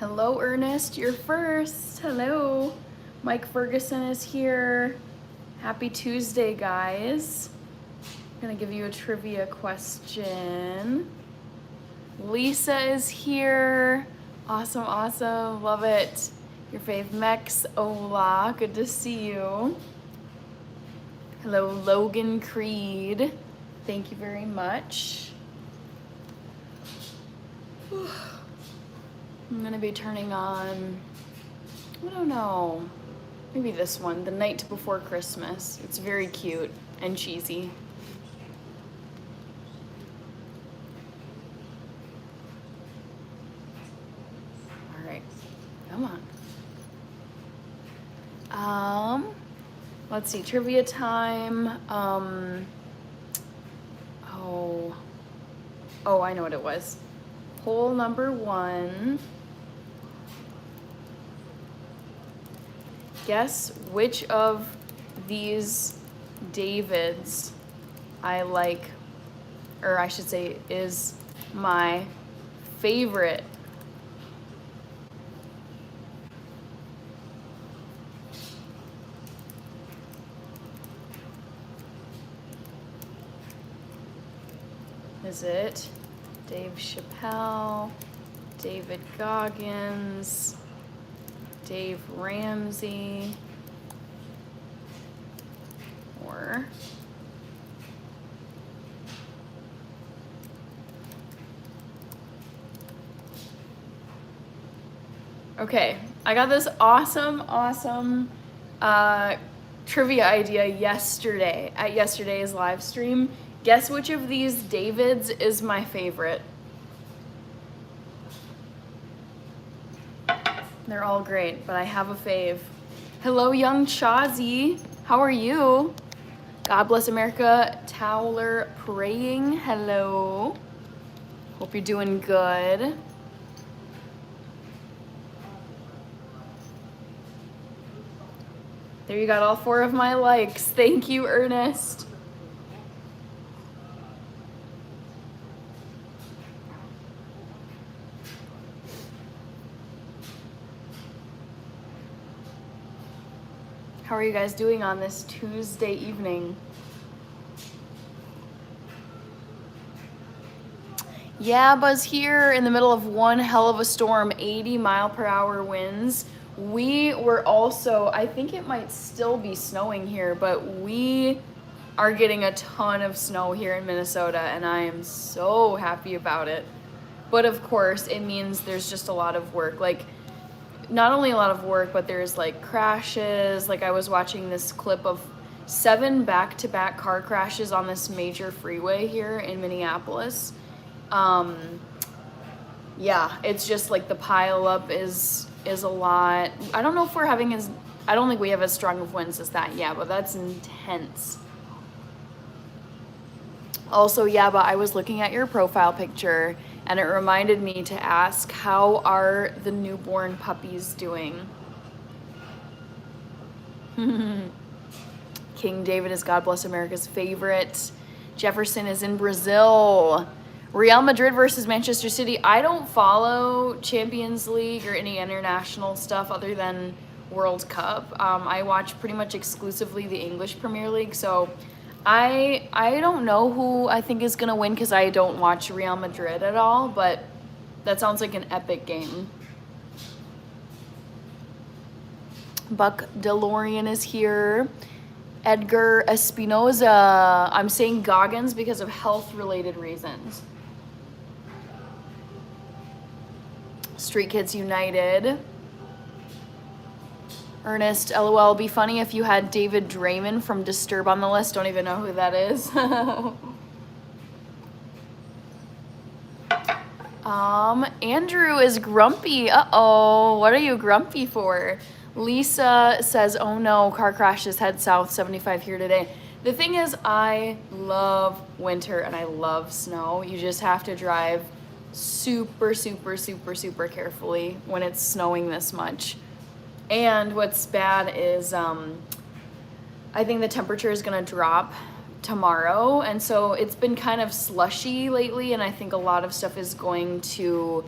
Hello, Ernest, you're first. Hello. Mike Ferguson is here. Happy Tuesday, guys. I'm gonna give you a trivia question. Lisa is here. Awesome, awesome, love it. Your fave Mex, Ola, good to see you. Hello, Logan Creed. Thank you very much. I'm gonna be turning on, I don't know, maybe this one, The Night Before Christmas. It's very cute and cheesy. All right, come on. Let's see, trivia time. Oh, I know what it was. Poll number 1. Guess which of these Davids I like, or I should say is my favorite. Is it Dave Chappelle, David Goggins, Dave Ramsey, or okay, I got this awesome trivia idea yesterday at yesterday's live stream. Guess which of these Davids is my favorite? They're all great, but I have a fave. Hello, young Chazi. How are you? God bless America. Towler praying. Hello. Hope you're doing good. There you got all 4 of my likes. Thank you, Ernest. How are you guys doing on this Tuesday evening? Yeah, Buzz here in the middle of one hell of a storm, 80-mile-per-hour winds. We were also, I think it might still be snowing here, but we are getting a ton of snow here in Minnesota, and I am so happy about it. But of course, it means there's just a lot of work. Like, not only a lot of work, but there's like crashes. Like I was watching this clip of 7 back-to-back car crashes on this major freeway here in Minneapolis. Yeah, it's just like the pile up is a lot. I don't know if we're having I don't think we have as strong of winds as that. Yeah, but that's intense. Also, yeah, but I was looking at your profile picture and it reminded me to ask, how are the newborn puppies doing? King David is God bless America's favorite. Jefferson is in Brazil. Real Madrid versus Manchester City. I don't follow Champions League or any international stuff other than World Cup. I watch pretty much exclusively the English Premier League, so I don't know who I think is going to win because I don't watch Real Madrid at all, but that sounds like an epic game. Buck DeLorean is here. Edgar Espinoza. I'm saying Goggins because of health-related reasons. Street Kids United. Ernest, LOL, be funny if you had David Draymond from Disturb on the list. Don't even know who that is. Andrew is grumpy. Uh-oh, what are you grumpy for? Lisa says, oh no, car crashes, head south, 75 here today. The thing is, I love winter and I love snow. You just have to drive super carefully when it's snowing this much. And what's bad is I think the temperature is going to drop tomorrow, and so it's been kind of slushy lately, and I think a lot of stuff is going to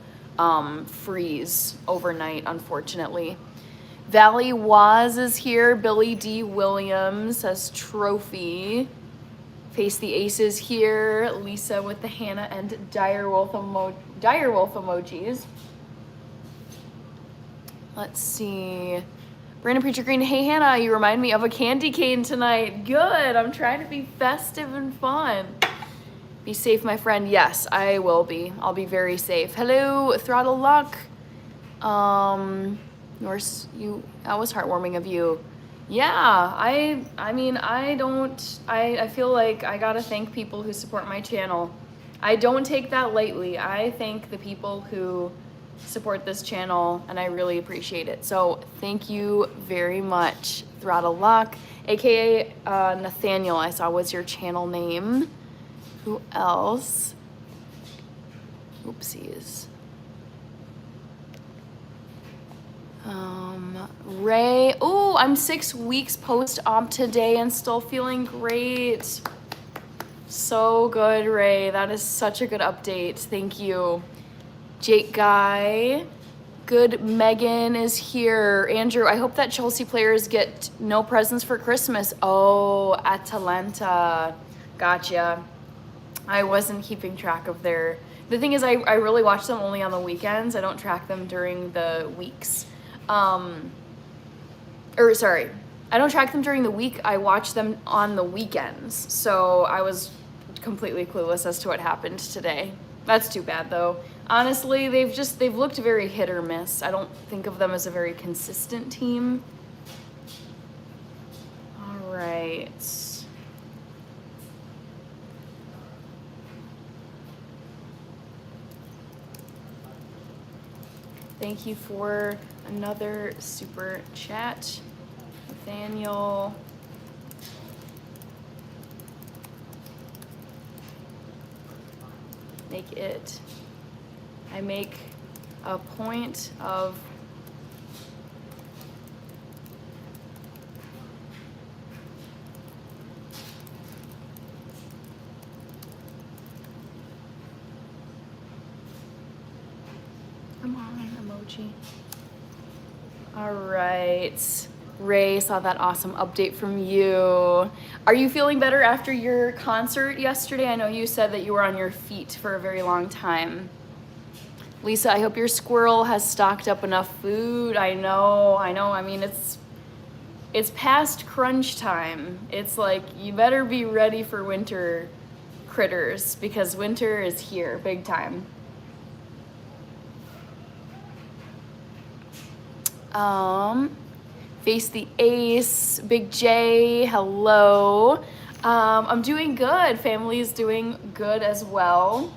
freeze overnight, unfortunately. Valley Waz is here. Billy D. Williams says trophy. Face the Aces here. Lisa with the Hannah and Direwolf emojis. Let's see. Brandon Preacher Green, hey Hannah, you remind me of a candy cane tonight. Good, I'm trying to be festive and fun. Be safe, my friend. Yes, I will be. I'll be very safe. Hello, Throttle Luck. Norse, that was heartwarming of you. Yeah, I mean, I feel like I gotta thank people who support my channel. I don't take that lightly. I thank the people who support this channel, and I really appreciate it. So thank you very much, Throttle Luck, aka Nathaniel. I saw was your channel name. Who else? Oopsies. Ray. Oh, I'm 6 weeks post-op today and still feeling great. So good, Ray. That is such a good update. Thank you. Jake Guy. Good Megan is here. Andrew, I hope that Chelsea players get no presents for Christmas. Oh, Atalanta. Gotcha. I wasn't keeping track of their... The thing is, I really watch them only on the weekends. I don't track them during the weeks. I don't track them during the week. I watch them on the weekends. So I was completely clueless as to what happened today. That's too bad, though. Honestly, they've looked very hit or miss. I don't think of them as a very consistent team. All right. Thank you for another super chat, Nathaniel. I make a point of come on, emoji. All right. Ray, saw that awesome update from you. Are you feeling better after your concert yesterday? I know you said that you were on your feet for a very long time. Lisa, I hope your squirrel has stocked up enough food. I know. I mean, it's past crunch time. It's like, you better be ready for winter critters because winter is here, big time. Face the Ace, Big J, hello. I'm doing good. Family's doing good as well.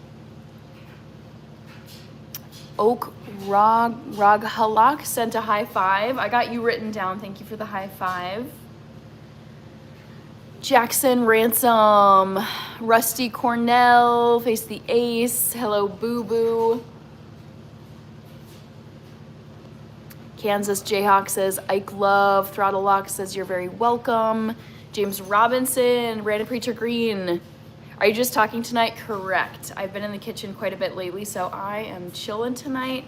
Oak Raghalak sent a high five. I got you written down. Thank you for the high five. Jackson Ransom, Rusty Cornell, Face the Ace, hello Boo Boo. Kansas Jayhawk says, Ike Love. Throttle Lock says, you're very welcome. James Robinson, Brandon Preacher Green. Are you just talking tonight? Correct. I've been in the kitchen quite a bit lately, so I am chilling tonight.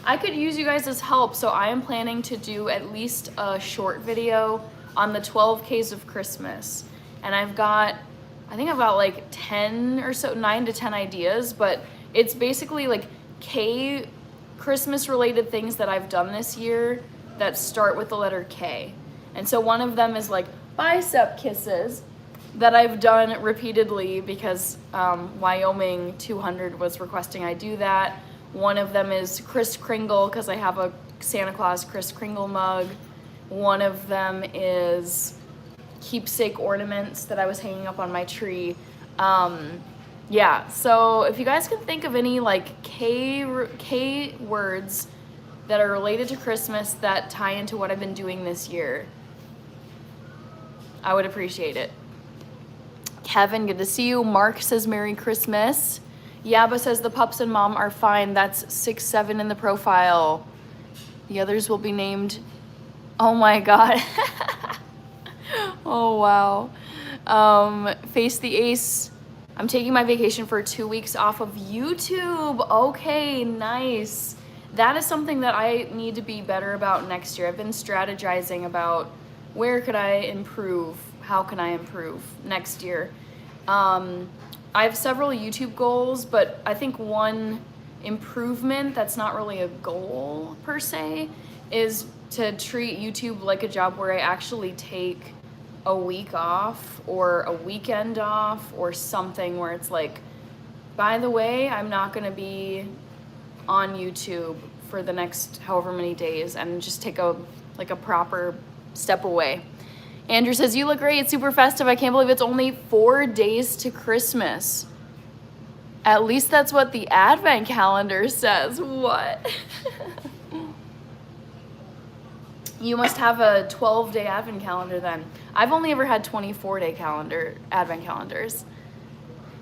I could use you guys' help, so I am planning to do at least a short video on the 12 Ks of Christmas. And I think I've got like 10 or so, 9 to 10 ideas, but it's basically like Christmas related things that I've done this year that start with the letter K. And so one of them is like bicep kisses that I've done repeatedly because Wyoming 200 was requesting I do that. One of them is Kris Kringle because I have a Santa Claus Kris Kringle mug. One of them is keepsake ornaments that I was hanging up on my tree. Yeah, so if you guys can think of any like K words that are related to Christmas that tie into what I've been doing this year, I would appreciate it. Kevin, good to see you. Mark says Merry Christmas. Yaba says the pups and mom are fine. That's 6-7 in the profile. The others will be named. Oh my God. Oh wow. Face the Ace. I'm taking my vacation for 2 weeks off of YouTube. Okay, nice. that is something that I need to be better about next year. I've been strategizing about where could I improve, how can I improve next year. I have several YouTube goals, but I think one improvement that's not really a goal per se is to treat YouTube like a job where I actually take a week off or a weekend off or something where it's like, by the way, I'm not going to be on YouTube for the next however many days, and just take a proper step away. Andrew says, you look great. It's super festive. I can't believe it's only 4 days to Christmas. At least that's what the Advent calendar says. What? You must have a 12-day Advent calendar then. I've only ever had 24-day Advent calendars.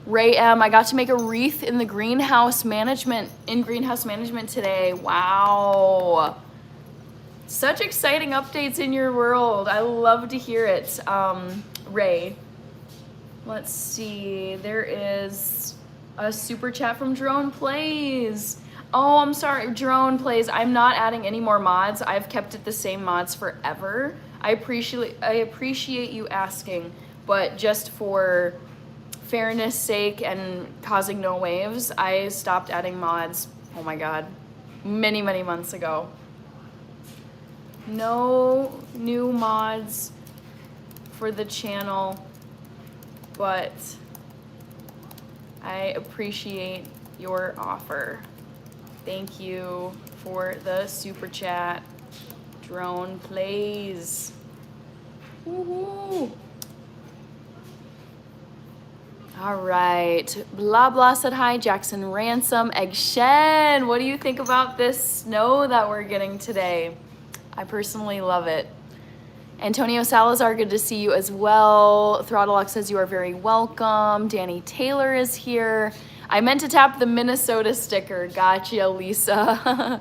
Ray M, I got to make a wreath in the greenhouse management today. Wow. Such exciting updates in your world. I love to hear it. Ray. Let's see. There is a super chat from Drone Plays. Oh, I'm sorry, Drone Plays. I'm not adding any more mods. I've kept it the same mods forever. I appreciate you asking, but just for fairness sake and causing no waves, I stopped adding mods, oh my god, many months ago. No new mods for the channel, but I appreciate your offer. Thank you for the super chat. Drone Plays. Woohoo! All right. Blah blah said hi. Jackson Ransom. Egg Shen. What do you think about this snow that we're getting today? I personally love it. Antonio Salazar, good to see you as well. Throttlelock says you are very welcome. Danny Taylor is here. I meant to tap the Minnesota sticker. Gotcha, Lisa.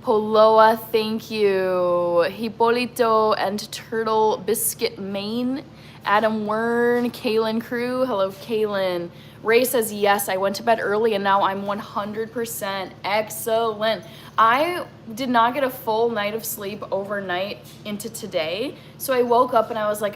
Poloa, thank you. Hippolito and Turtle Biscuit Maine. Adam Wern, Kaylin Crew. Hello, Kaylin. Ray says, yes, I went to bed early and now I'm 100%. Excellent. I did not get a full night of sleep overnight into today. So I woke up and I was like,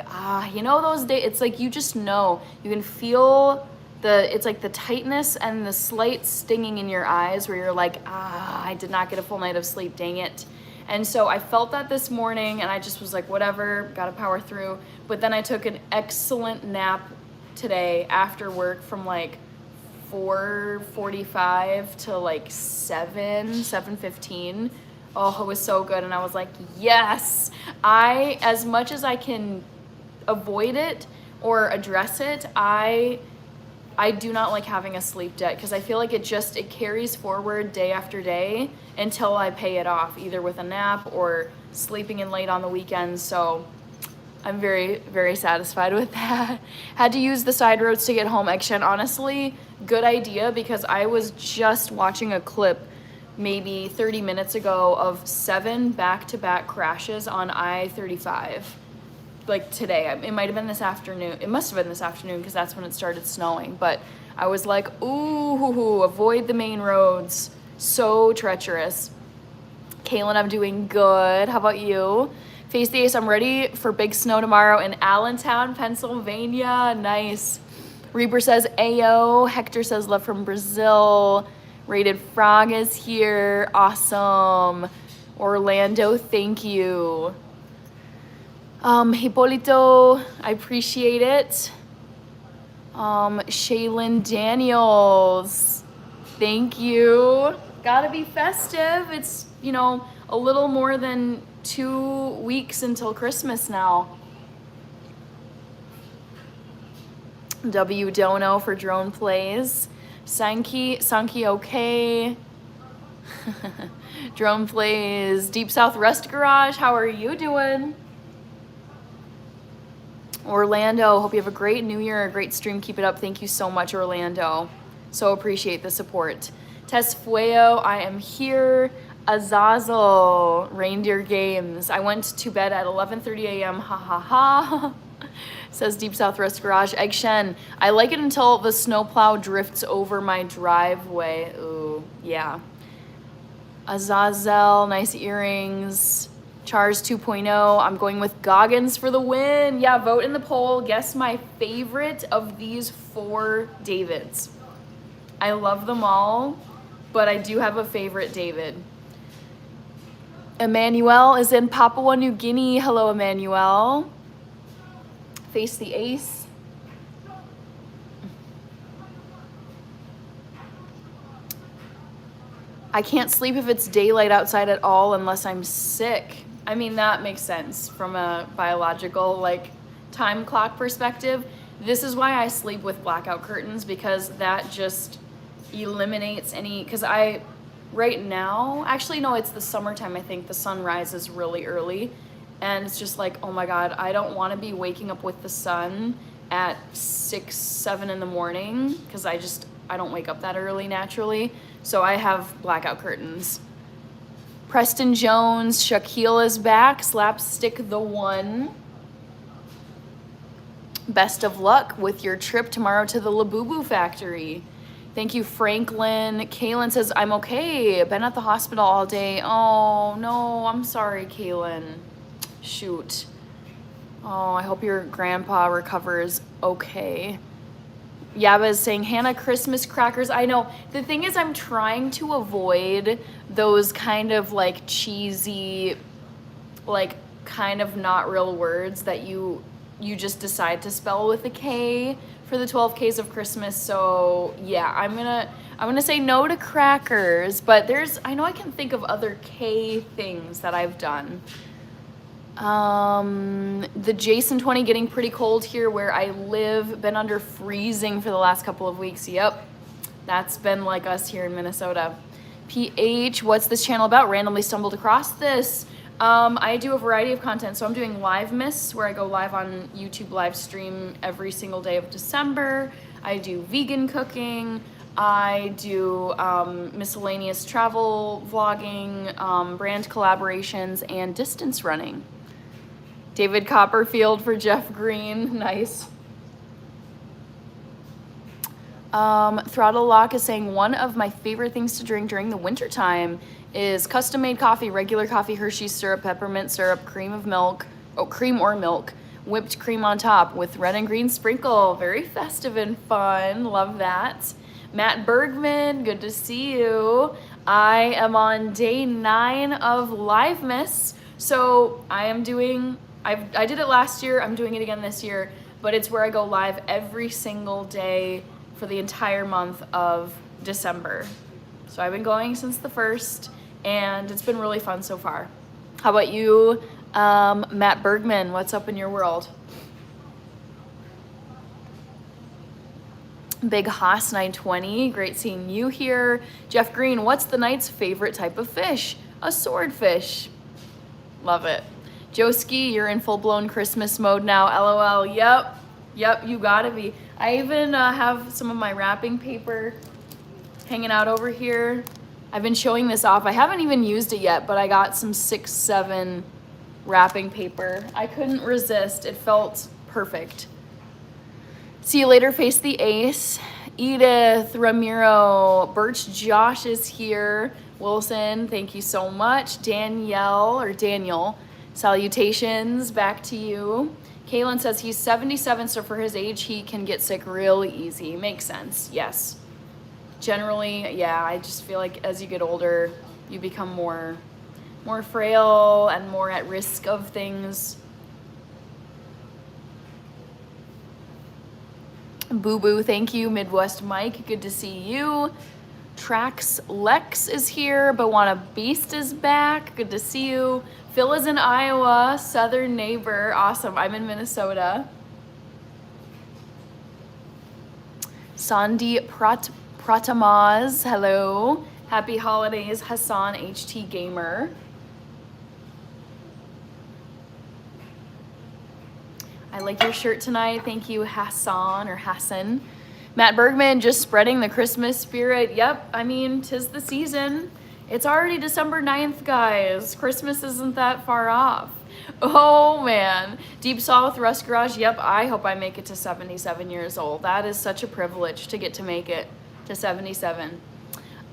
you know those days, it's like you just know. You can feel it's like the tightness and the slight stinging in your eyes where you're like, I did not get a full night of sleep, dang it. And so I felt that this morning and I just was like, whatever, gotta power through. But then I took an excellent nap today after work from like 4:45 to like 7:15. Oh, it was so good. And I was like, yes, as much as I can avoid it or address it, I do not like having a sleep debt because I feel like it carries forward day after day until I pay it off, either with a nap or sleeping in late on the weekends. So I'm very, very satisfied with that. Had to use the side roads to get home, Action. Honestly, good idea, because I was just watching a clip maybe 30 minutes ago of 7 back-to-back crashes on I-35. Like today, it might have been this afternoon. It must have been this afternoon because that's when it started snowing. But I was like, ooh, avoid the main roads. So treacherous. Kaylin, I'm doing good. How about you? Face the Ace, I'm ready for big snow tomorrow in Allentown, Pennsylvania. Nice. Reaper says, Ayo. Hector says, love from Brazil. Rated Frog is here. Awesome. Orlando, thank you. Hippolito, I appreciate it. Shaylin Daniels, thank you. Gotta be festive. It's, a little more than 2 weeks until Christmas now. W Dono for Drone Plays. Sanki okay. Drone Plays. Deep South Rest Garage, how are you doing? Orlando, hope you have a great new year, a great stream. Keep it up. Thank you so much, Orlando. So appreciate the support. Tess Fueo, I am here. Azazel, Reindeer Games. I went to bed at 11:30 a.m. Ha ha ha. Says Deep South Rest Garage. Egg Shen, I like it until the snowplow drifts over my driveway. Ooh, yeah. Azazel, nice earrings. Chars 2.0, I'm going with Goggins for the win. Yeah, vote in the poll. Guess my favorite of these 4 Davids. I love them all, but I do have a favorite David. Emmanuel is in Papua New Guinea. Hello, Emmanuel. Face the ace. I can't sleep if it's daylight outside at all unless I'm sick. I mean, that makes sense from a biological, like, time clock perspective. This is why I sleep with blackout curtains, because that just eliminates any, because right now, actually, no, it's the summertime, I think. The sun rises really early, and it's just like, oh my God, I don't want to be waking up with the sun at 6, 7 in the morning, because I don't wake up that early naturally. So I have blackout curtains. Preston Jones, Shaquille is back. Slapstick the one. Best of luck with your trip tomorrow to the Labubu factory. Thank you, Franklin. Kaylin says, I'm okay. Been at the hospital all day. Oh, no, I'm sorry, Kaylin. Shoot. Oh, I hope your grandpa recovers okay. Yaba is saying, Hannah, Christmas crackers. I know. The thing is, I'm trying to avoid those kind of like cheesy, like kind of not real words that you just decide to spell with a K for the 12 Ks of Christmas. So yeah, I'm gonna say no to crackers, but I know I can think of other K things that I've done. The Jason 20 getting pretty cold here where I live. Been under freezing for the last couple of weeks. Yep, that's been like us here in Minnesota. PH, what's this channel about? Randomly stumbled across this. I do a variety of content. So I'm doing Livemas, where I go live on YouTube live stream every single day of December. I do vegan cooking. I do miscellaneous travel vlogging, brand collaborations, and distance running. David Copperfield for Jeff Green. Nice. Throttle Lock is saying, one of my favorite things to drink during the wintertime is custom-made coffee, regular coffee, Hershey's syrup, peppermint syrup, cream or milk, whipped cream on top with red and green sprinkle. Very festive and fun. Love that. Matt Bergman, good to see you. I am on day 9 of Livemas. So I did it last year, I'm doing it again this year, but it's where I go live every single day for the entire month of December. So I've been going since the 1st, and it's been really fun so far. How about you, Matt Bergman? What's up in your world? Big Haas 920, great seeing you here. Jeff Green, what's the knight's favorite type of fish? A swordfish. Love it. Joski, you're in full-blown Christmas mode now. LOL. Yep, you gotta be. I even have some of my wrapping paper hanging out over here. I've been showing this off. I haven't even used it yet, but I got some 6-7 wrapping paper. I couldn't resist. It felt perfect. See you later, Face the Ace. Edith, Ramiro, Birch Josh is here. Wilson, thank you so much. Daniel, salutations, back to you. Kaylin says he's 77, so for his age, he can get sick really easy. Makes sense, yes. Generally, yeah, I just feel like as you get older, you become more frail and more at risk of things. Boo Boo, thank you. Midwest Mike, good to see you. Trax Lex is here. Bawana Beast is back. Good to see you. Phil is in Iowa, southern neighbor. Awesome. I'm in Minnesota. Sandi Pratamaz, hello. Happy holidays, Hassan HT Gamer. I like your shirt tonight. Thank you, Hassan or Hassan. Matt Bergman, just spreading the Christmas spirit. Yep, I mean, 'tis the season. It's already December 9th, guys. Christmas isn't that far off. Oh, man. Deep South Rust Garage. Yep, I hope I make it to 77 years old. That is such a privilege to get to make it to 77.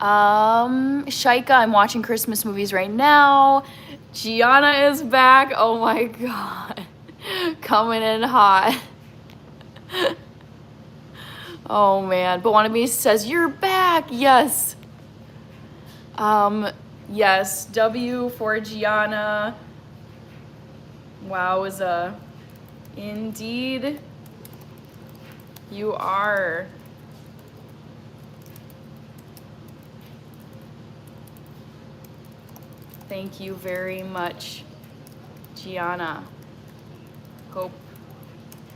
Shaika, I'm watching Christmas movies right now. Gianna is back. Oh my God. Coming in hot. Oh man. But Wannabe says, you're back. Yes. Yes. W for Gianna. Wowza. Indeed. You are. Thank you very much, Gianna. Hope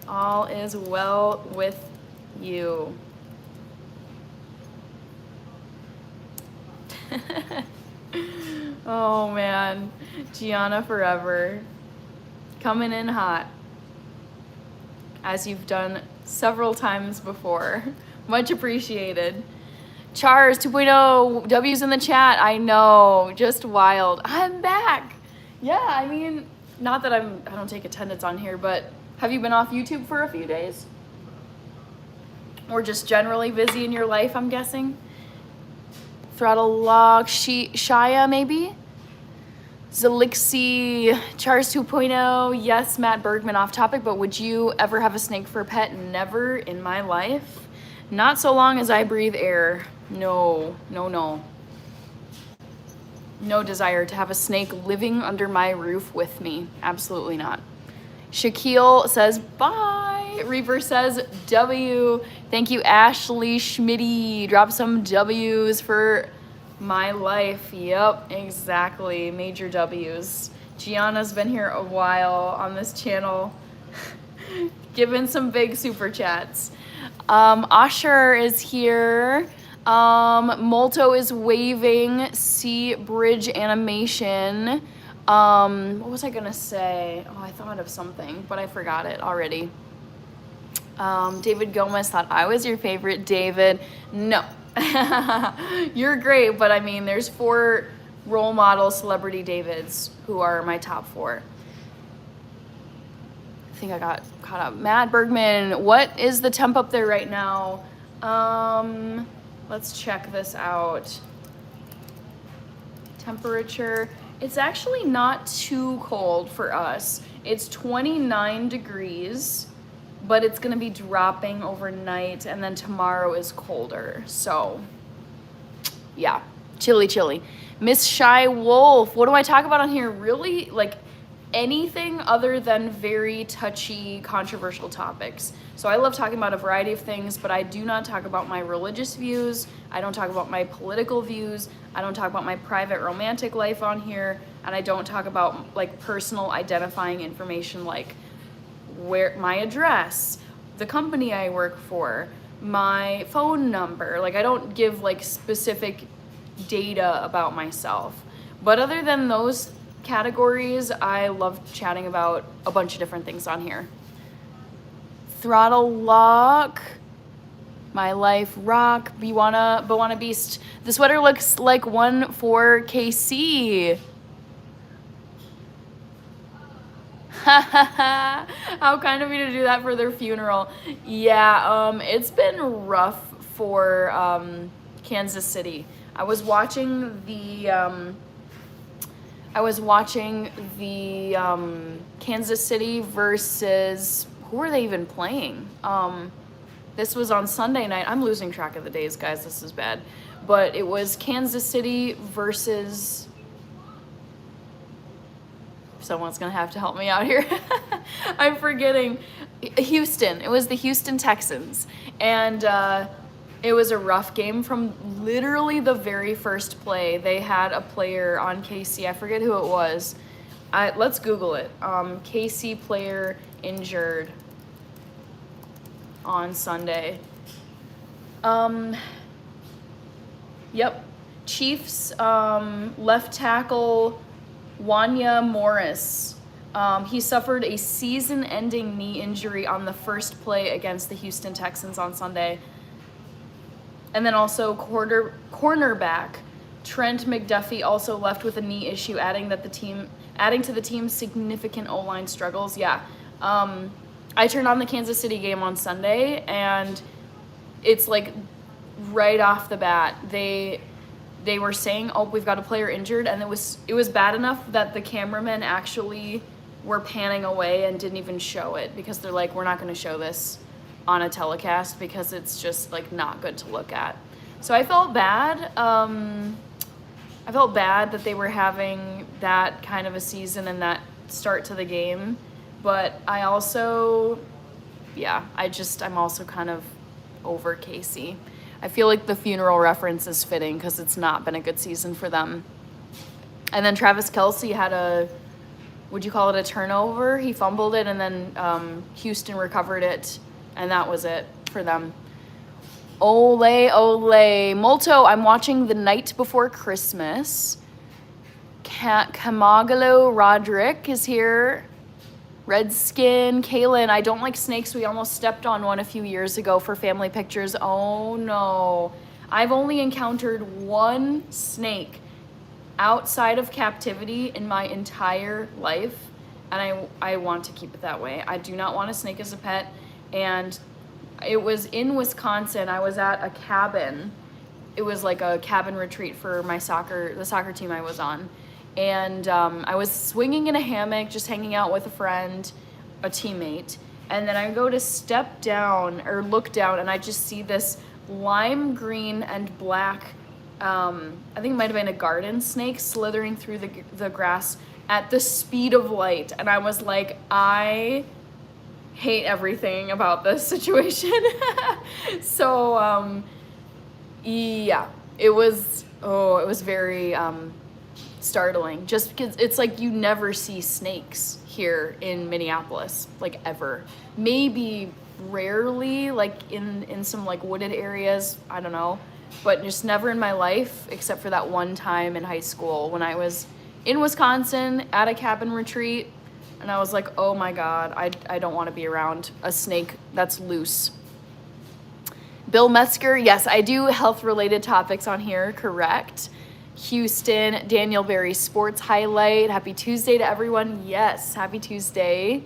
all is well with you. Oh man, Gianna forever. Coming in hot, as you've done several times before. Much appreciated. Chars 2.0, W's in the chat. I know, just wild. I'm back. Yeah, I mean, not that I don't take attendance on here, but have you been off YouTube for a few days? Or just generally busy in your life, I'm guessing? Throttle Lock, Shia maybe? Zelixi, Chars 2.0, yes, Matt Bergman, off topic, but would you ever have a snake for a pet? Never in my life. Not so long as I breathe air. No, no, no. No desire to have a snake living under my roof with me. Absolutely not. Shaquille says, bye. Reaper says, W. Thank you, Ashley Schmitty. Drop some W's for my life. Yep, exactly. Major W's. Gianna's been here a while on this channel. Giving some big super chats. Asher is here. Molto is waving. See bridge animation. What was I gonna say? Oh, I thought of something, but I forgot it already. David Gomez thought I was your favorite, David. No. You're great, but I mean, there's 4 role model celebrity Davids who are my top 4. I think I got caught up. Matt Bergman, what is the temp up there right now? Let's check this out. Temperature. It's actually not too cold for us. It's 29 degrees, but it's gonna be dropping overnight, and then tomorrow is colder. So, yeah, chilly, chilly. Miss Shy Wolf, what do I talk about on here? Really, like, anything other than very touchy, controversial topics. So I love talking about a variety of things, but I do not talk about my religious views. I don't talk about my political views. I don't talk about my private romantic life on here. And I don't talk about like personal identifying information like where my address, the company I work for, my phone number. Like I don't give like specific data about myself. But other than those categories, I love chatting about a bunch of different things on here. Throttle Lock, My Life Rock, Bawana Beast. The sweater looks like one for KC. How kind of you to do that for their funeral. Yeah, it's been rough for Kansas City. I was watching the Kansas City versus, who were they even playing? This was on Sunday night. I'm losing track of the days, guys. This is bad. But it was Kansas City versus, someone's gonna have to help me out here. I'm forgetting. Houston. It was the Houston Texans. And it was a rough game from literally the very first play. They had a player on KC. I forget who it was. Let's Google it. KC player injured on Sunday. Yep. Chiefs left tackle Wanya Morris. He suffered a season-ending knee injury on the first play against the Houston Texans on Sunday. And then also cornerback Trent McDuffie also left with a knee issue, adding to the team's significant O-line struggles. Yeah. I turned on the Kansas City game on Sunday, and it's like right off the bat, they they were saying, oh, we've got a player injured, and it was bad enough that the cameramen actually were panning away and didn't even show it, because they're like, we're not going to show this on a telecast because it's just like not good to look at. So I felt bad. I felt bad that they were having that kind of a season and that start to the game, but I also, I'm also kind of over Casey. I feel like the funeral reference is fitting because it's not been a good season for them. And then Travis Kelce had would you call it a turnover? He fumbled it, and then Houston recovered it, and that was it for them. Ole, ole. Molto, I'm watching The Night Before Christmas. Kamagalo Roderick is here. Redskin, Kaylin, I don't like snakes. We almost stepped on one a few years ago for family pictures. Oh no. I've only encountered one snake outside of captivity in my entire life, and I want to keep it that way. I do not want a snake as a pet, and it was in Wisconsin. I was at a cabin. It was like a cabin retreat for the soccer team I was on. And I was swinging in a hammock, just hanging out with a friend, a teammate. And then I go to step down or look down, and I just see this lime green and black, I think it might have been a garden snake, slithering through the grass at the speed of light. And I was like, I hate everything about this situation. So, yeah, it was very startling, just because it's like you never see snakes here in Minneapolis, like ever. Maybe rarely, like in some like wooded areas, I don't know, but just never in my life, except for that one time in high school when I was in Wisconsin at a cabin retreat, and I was like, oh my God, I don't want to be around a snake that's loose. Bill Metzger, yes, I do health-related topics on here, correct. Houston, Daniel Berry Sports Highlight. Happy Tuesday to everyone. Yes, happy Tuesday.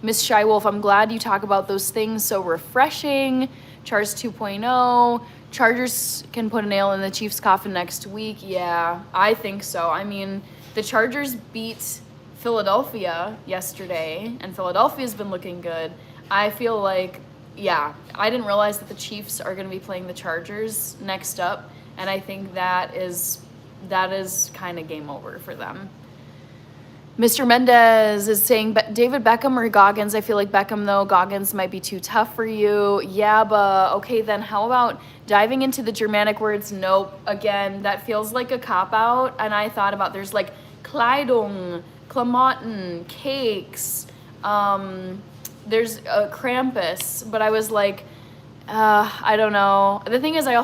Miss Shy Wolf, I'm glad you talk about those things. So refreshing. Chargers 2.0. Chargers can put a nail in the Chiefs' coffin next week. Yeah, I think so. I mean, the Chargers beat Philadelphia yesterday, and Philadelphia's been looking good. I feel like, yeah, I didn't realize that the Chiefs are going to be playing the Chargers next up, and I think that is kind of game over for them. Mr. Mendez is saying David Beckham or Goggins. I feel like Beckham, though. Goggins might be too tough for you. Yeah, but okay, then how about diving into the Germanic words? Nope. Again, that feels like a cop-out. And I thought about, there's like Kleidung, Klamotten, cakes. There's Krampus. But I was like, I don't know. The thing is, I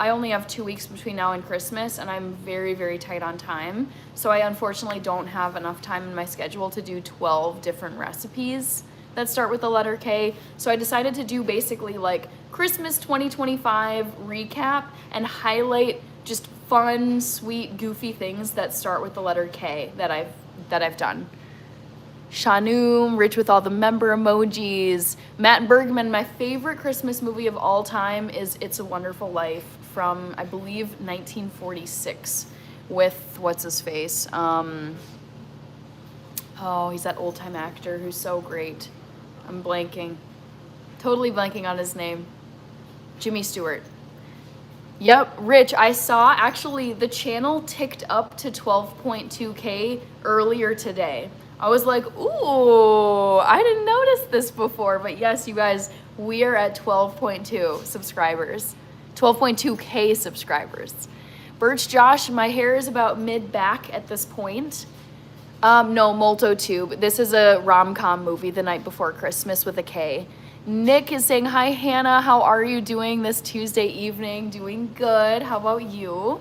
only have 2 weeks between now and Christmas, and I'm very, very tight on time. So I unfortunately don't have enough time in my schedule to do 12 different recipes that start with the letter K. So I decided to do basically like Christmas 2025 recap and highlight just fun, sweet, goofy things that start with the letter K that I've done. Shanum, Rich with all the member emojis. Matt Bergman, my favorite Christmas movie of all time is It's a Wonderful Life from, I believe, 1946 with, what's his face? He's that old-time actor who's so great. I'm totally blanking on his name. Jimmy Stewart. Yep, Rich, I saw actually the channel ticked up to 12.2K earlier today. I was like, ooh, I didn't notice this before. But yes, you guys, we are at 12.2 subscribers. 12.2K subscribers. Birch Josh, my hair is about mid-back at this point. No, Molto Tube. This is a rom-com movie, The Night Before Christmas with a K. Nick is saying, hi, Hannah. How are you doing this Tuesday evening? Doing good. How about you?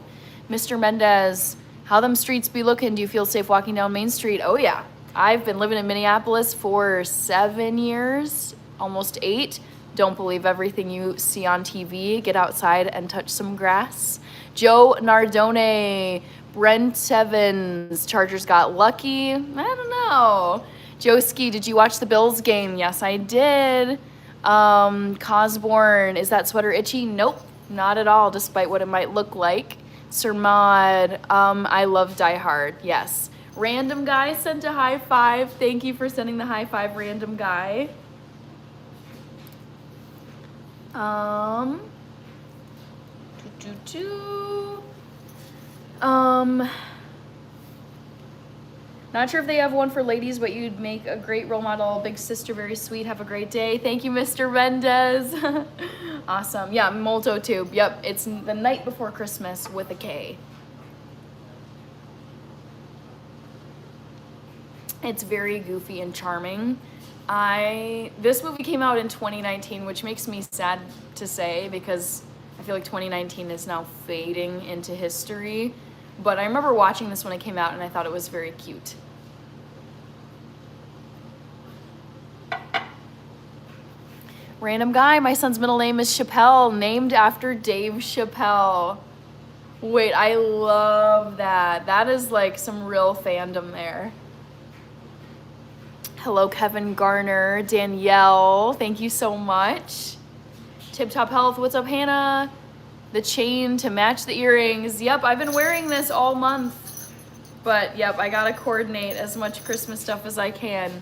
Mr. Mendez, how them streets be looking? Do you feel safe walking down Main Street? Oh, yeah. I've been living in Minneapolis for 7 years, almost 8. Don't believe everything you see on TV. Get outside and touch some grass. Joe Nardone, Brent Evans, Chargers got lucky. I don't know. Joski, did you watch the Bills game? Yes, I did. Cosborn, is that sweater itchy? Nope, not at all, despite what it might look like. Sir Maud, I love Die Hard, yes. Random Guy sent a high five. Thank you for sending the high five, Random Guy. Not sure if they have one for ladies, but you'd make a great role model. Big sister, very sweet. Have a great day. Thank you, Mr. Mendez. Awesome. Yeah, Moltotube. Yep, it's the night before Christmas with a K. It's very goofy and charming. This movie came out in 2019, which makes me sad to say because I feel like 2019 is now fading into history. But I remember watching this when it came out and I thought it was very cute. Random Guy, my son's middle name is Chappelle, named after Dave Chappelle. Wait, I love that. That is like some real fandom there. Hello, Kevin Garner, Danielle, thank you so much. Tip Top Health, what's up, Hannah? The chain to match the earrings. Yep, I've been wearing this all month. But yep, I gotta coordinate as much Christmas stuff as I can.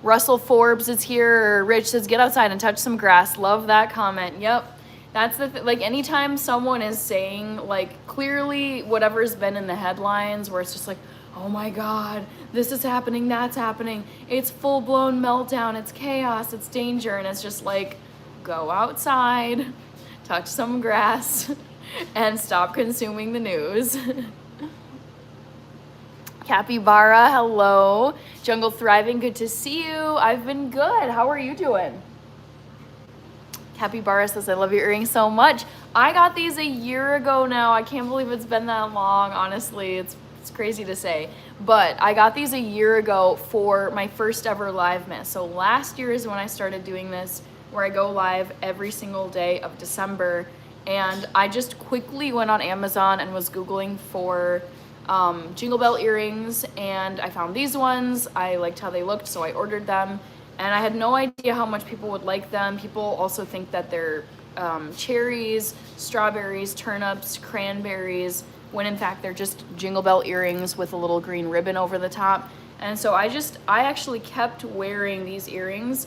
Russell Forbes is here. Rich says, get outside and touch some grass. Love that comment. Yep. That's the like anytime someone is saying like clearly whatever's been in the headlines where it's just like, oh my God, this is happening, that's happening. It's full-blown meltdown, it's chaos, it's danger. And it's just like, go outside, touch some grass, and stop consuming the news. Capybara, hello. Jungle Thriving, good to see you. I've been good. How are you doing? Capybara says, I love your earrings so much. I got these a year ago now. I can't believe it's been that long, honestly. It's crazy to say. But I got these a year ago for my first ever live miss. So last year is when I started doing this, where I go live every single day of December. And I just quickly went on Amazon and was Googling for Jingle Bell earrings, and I found these ones. I liked how they looked, so I ordered them, and I had no idea how much people would like them. People also think that they're cherries, strawberries, turnips, cranberries, when in fact they're just Jingle Bell earrings with a little green ribbon over the top. And so I actually kept wearing these earrings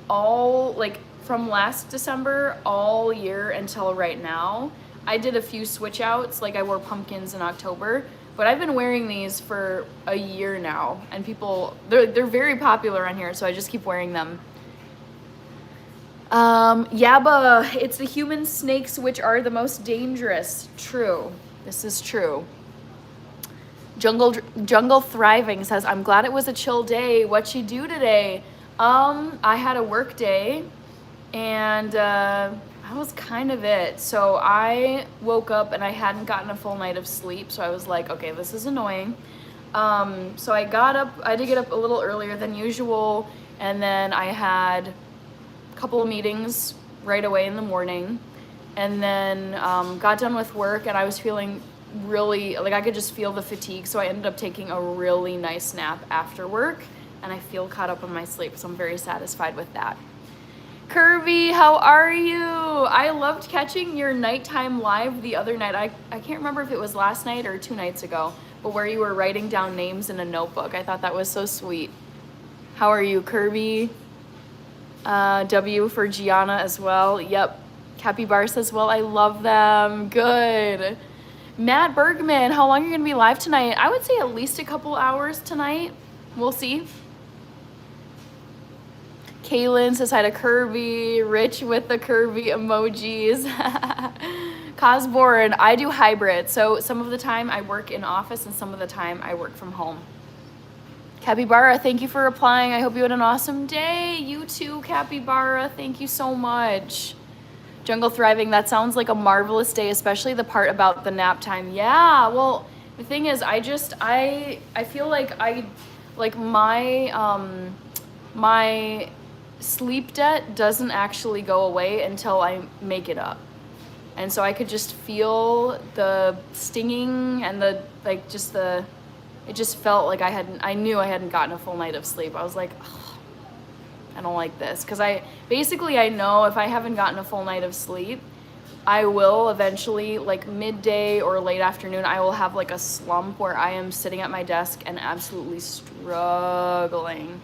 all, like, from last December all year until right now. I did a few switch outs, like I wore pumpkins in October, but I've been wearing these for a year now, and people, they're very popular on here, so I just keep wearing them. Yabba, it's the human snakes which are the most dangerous. True, this is true. Jungle Thriving says, I'm glad it was a chill day. What'd you do today? I had a work day, and that was kind of it. So I woke up and I hadn't gotten a full night of sleep, so I was like, okay, this is annoying. So I got up, I had to get up a little earlier than usual, and then I had a couple of meetings right away in the morning, and then got done with work, and I was feeling really, like I could just feel the fatigue, so I ended up taking a really nice nap after work, and I feel caught up on my sleep, so I'm very satisfied with that. Kirby, how are you? I loved catching your nighttime live the other night. I can't remember if it was last night or 2 nights ago, but where you were writing down names in a notebook. I thought that was so sweet. How are you, Kirby? W for Gianna as well. Yep. Capybara says, well, I love them. Good. Matt Bergman, how long are you going to be live tonight? I would say at least a couple hours tonight. We'll see. Kaylin says hi to Kirby. Rich with the Kirby emojis. Cosborn, I do hybrid. So some of the time I work in office and some of the time I work from home. Capybara, thank you for replying. I hope you had an awesome day. You too, Capybara. Thank you so much. Jungle Thriving, that sounds like a marvelous day, especially the part about the nap time. Yeah, well, the thing is, I feel like my sleep debt doesn't actually go away until I make it up. And so I could just feel the stinging and it just felt like I knew I hadn't gotten a full night of sleep. I was like, oh, I don't like this. Because I know if I haven't gotten a full night of sleep, I will eventually, like midday or late afternoon, I will have like a slump where I am sitting at my desk and absolutely struggling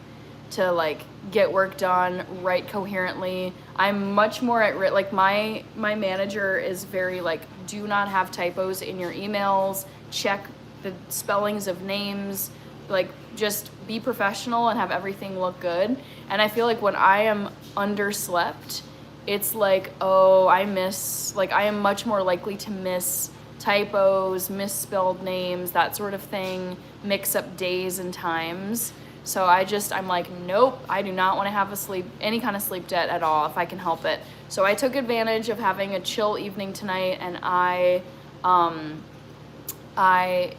to like get work done, write coherently. I'm much more at risk. Like my manager is very like, do not have typos in your emails, check the spellings of names, like just be professional and have everything look good. And I feel like when I am underslept, it's like, oh, I am much more likely to miss typos, misspelled names, that sort of thing, mix up days and times. So I'm like, nope, I do not want to have any kind of sleep debt at all if I can help it. So I took advantage of having a chill evening tonight, and I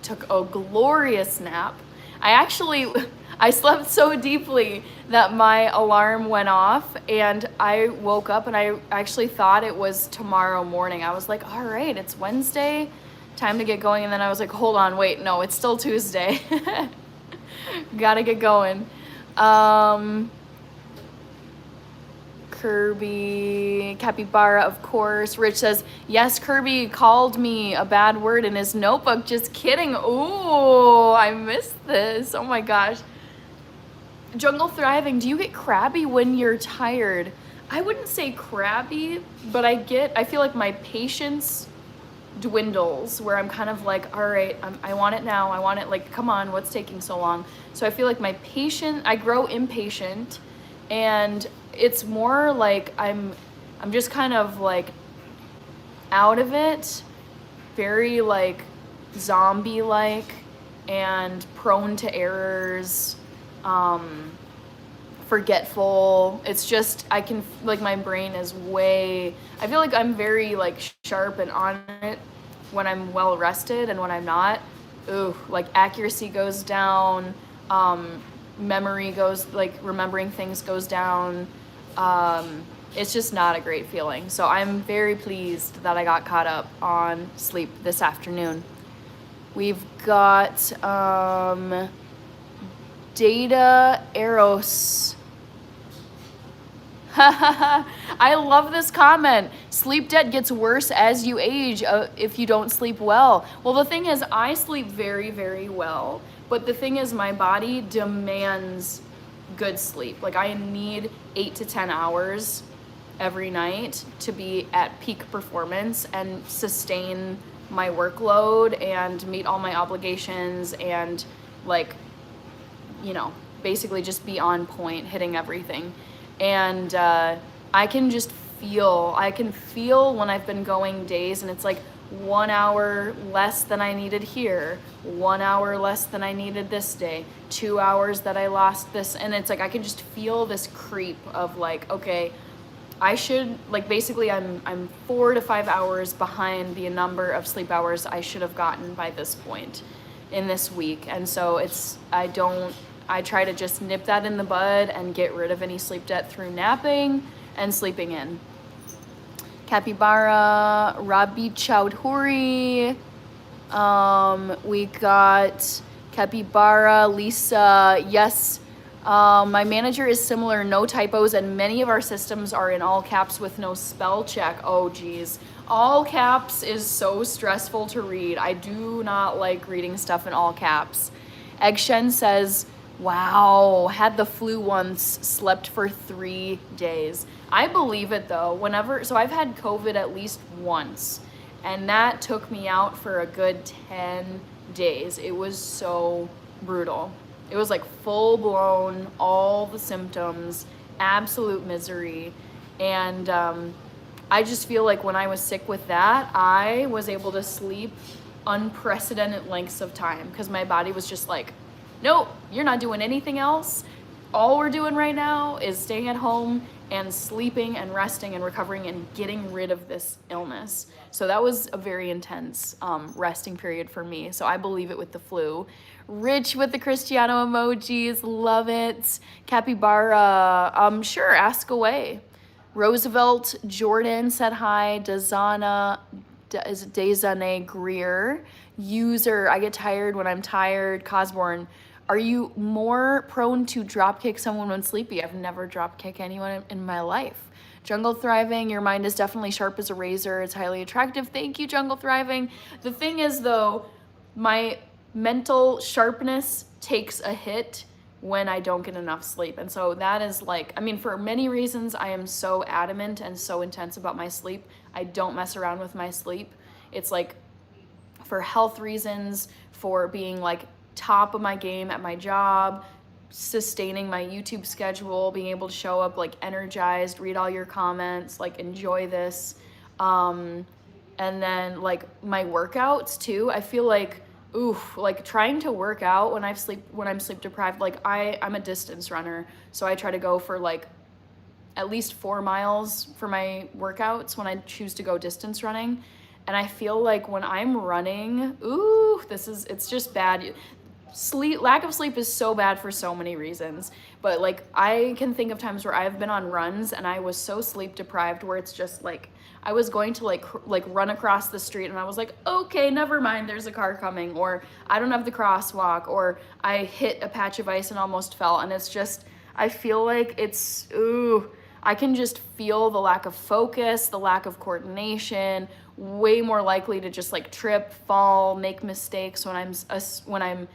took a glorious nap. I slept so deeply that my alarm went off, and I woke up and I actually thought it was tomorrow morning. I was like, all right, it's Wednesday, time to get going. And then I was like, hold on, wait, no, it's still Tuesday. Gotta get going. Kirby, Capybara, of course. Rich says, yes, Kirby called me a bad word in his notebook. Just kidding. Ooh, I missed this. Oh my gosh. Jungle Thriving, do you get crabby when you're tired? I wouldn't say crabby, but I feel like my patience dwindles, where I'm kind of like, all right, I want it now. I want it, like, come on, what's taking so long? So I feel like I grow impatient, and it's more like I'm just kind of like out of it, very like zombie-like and prone to errors, forgetful. It's just, my brain is I feel like I'm very like sharp and on it when I'm well rested, and when I'm not, like accuracy goes down, memory goes, like remembering things goes down. It's just not a great feeling. So I'm very pleased that I got caught up on sleep this afternoon. We've got Data Eros. I love this comment. Sleep debt gets worse as you age if you don't sleep well. Well, the thing is, I sleep very, very well. But the thing is, my body demands good sleep. Like, I need 8 to 10 hours every night to be at peak performance and sustain my workload and meet all my obligations and, like, basically just be on point, hitting everything. And I can feel when I've been going days and it's like 1 hour less than I needed here, 1 hour less than I needed this day, 2 hours that I lost this. And it's like, I can just feel this creep of like, okay, I should, like, basically I'm 4 to 5 hours behind the number of sleep hours I should have gotten by this point in this week. And so I try to just nip that in the bud and get rid of any sleep debt through napping and sleeping in. Capybara, Rabi Chowdhury. We got Capybara, Lisa. Yes, my manager is similar, no typos, and many of our systems are in all caps with no spell check. Oh, geez. All caps is so stressful to read. I do not like reading stuff in all caps. Eggshen says, wow, had the flu once, slept for 3 days. I believe it though. So I've had COVID at least once, and that took me out for a good 10 days. It was so brutal. It was like full blown, all the symptoms, absolute misery. And I just feel like when I was sick with that, I was able to sleep unprecedented lengths of time because my body was just like, nope, you're not doing anything else. All we're doing right now is staying at home and sleeping and resting and recovering and getting rid of this illness. So that was a very intense resting period for me. So I believe it with the flu. Rich with the Cristiano emojis, love it. Capybara, sure, ask away. Roosevelt Jordan said hi. Dazana, is it Dezane Greer? User, I get tired when I'm tired. Cosborn, are you more prone to dropkick someone when sleepy? I've never dropkick anyone in my life. Jungle Thriving, your mind is definitely sharp as a razor. It's highly attractive. Thank you, Jungle Thriving. The thing is, though, my mental sharpness takes a hit when I don't get enough sleep. And so that is like, I mean, for many reasons, I am so adamant and so intense about my sleep. I don't mess around with my sleep. It's like for health reasons, for being like top of my game at my job, sustaining my YouTube schedule, being able to show up like energized, read all your comments, like enjoy this. And then like my workouts too. I feel like, like trying to work out when I'm sleep deprived, like I'm a distance runner. So I try to go for like at least 4 miles for my workouts when I choose to go distance running. And I feel like when I'm running, it's just bad. Lack of sleep is so bad for so many reasons. But like I can think of times where I've been on runs and I was so sleep deprived where it's just like I was going to like run across the street and I was like, okay, never mind, there's a car coming, or I don't have the crosswalk, or I hit a patch of ice and almost fell. And it's just, I feel like it's, I can just feel the lack of focus, the lack of coordination, way more likely to just like trip, fall, make mistakes when I'm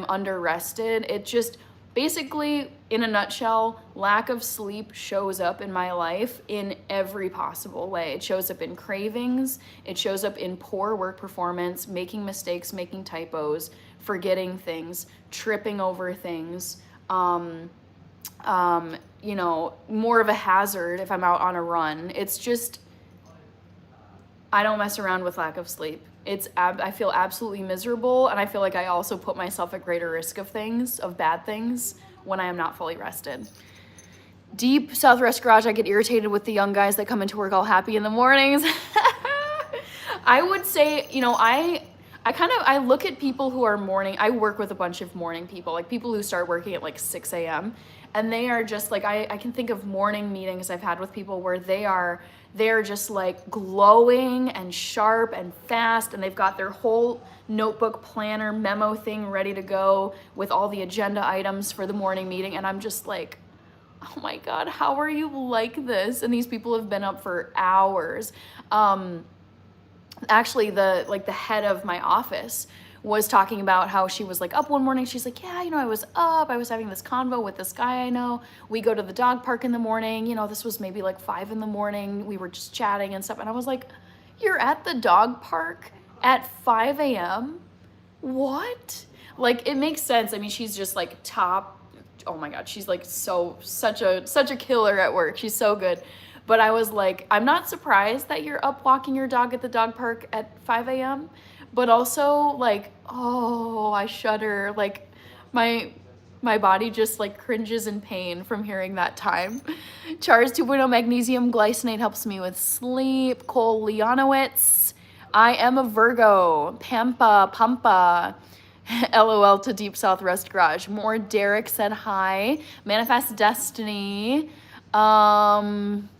under rested. It just basically, in a nutshell, lack of sleep shows up in my life in every possible way. It shows up in cravings, it shows up in poor work performance, making mistakes, making typos, forgetting things, tripping over things, you know, more of a hazard if I'm out on a run. It's just, I don't mess around with lack of sleep. I feel absolutely miserable, and I feel like I also put myself at greater risk of bad things, when I am not fully rested. Deep Southwest Garage, I get irritated with the young guys that come into work all happy in the mornings. I would say, you know, I look at people who are I work with a bunch of morning people, like people who start working at like 6 a.m. And they are just like, I can think of morning meetings I've had with people where they're just like glowing and sharp and fast, and they've got their whole notebook planner memo thing ready to go with all the agenda items for the morning meeting. And I'm just like, oh my God, how are you like this? And these people have been up for hours. Actually, the head of my office was talking about how she was like up one morning. She's like, yeah, you know, I was up, I was having this convo with this guy I know. We go to the dog park in the morning. You know, this was maybe like 5 a.m. We were just chatting and stuff. And I was like, you're at the dog park at 5 a.m.? What? Like, it makes sense. I mean, she's just like top. Oh my God, she's like such a killer at work. She's so good. But I was like, I'm not surprised that you're up walking your dog at the dog park at 5 a.m. But also like, oh, I shudder. Like my body just like cringes in pain from hearing that time. Chars 2.0 magnesium glycinate helps me with sleep. Cole Leonowitz, I am a Virgo. Pampa. LOL to Deep Southwest Garage. More Derek said hi. Manifest Destiny.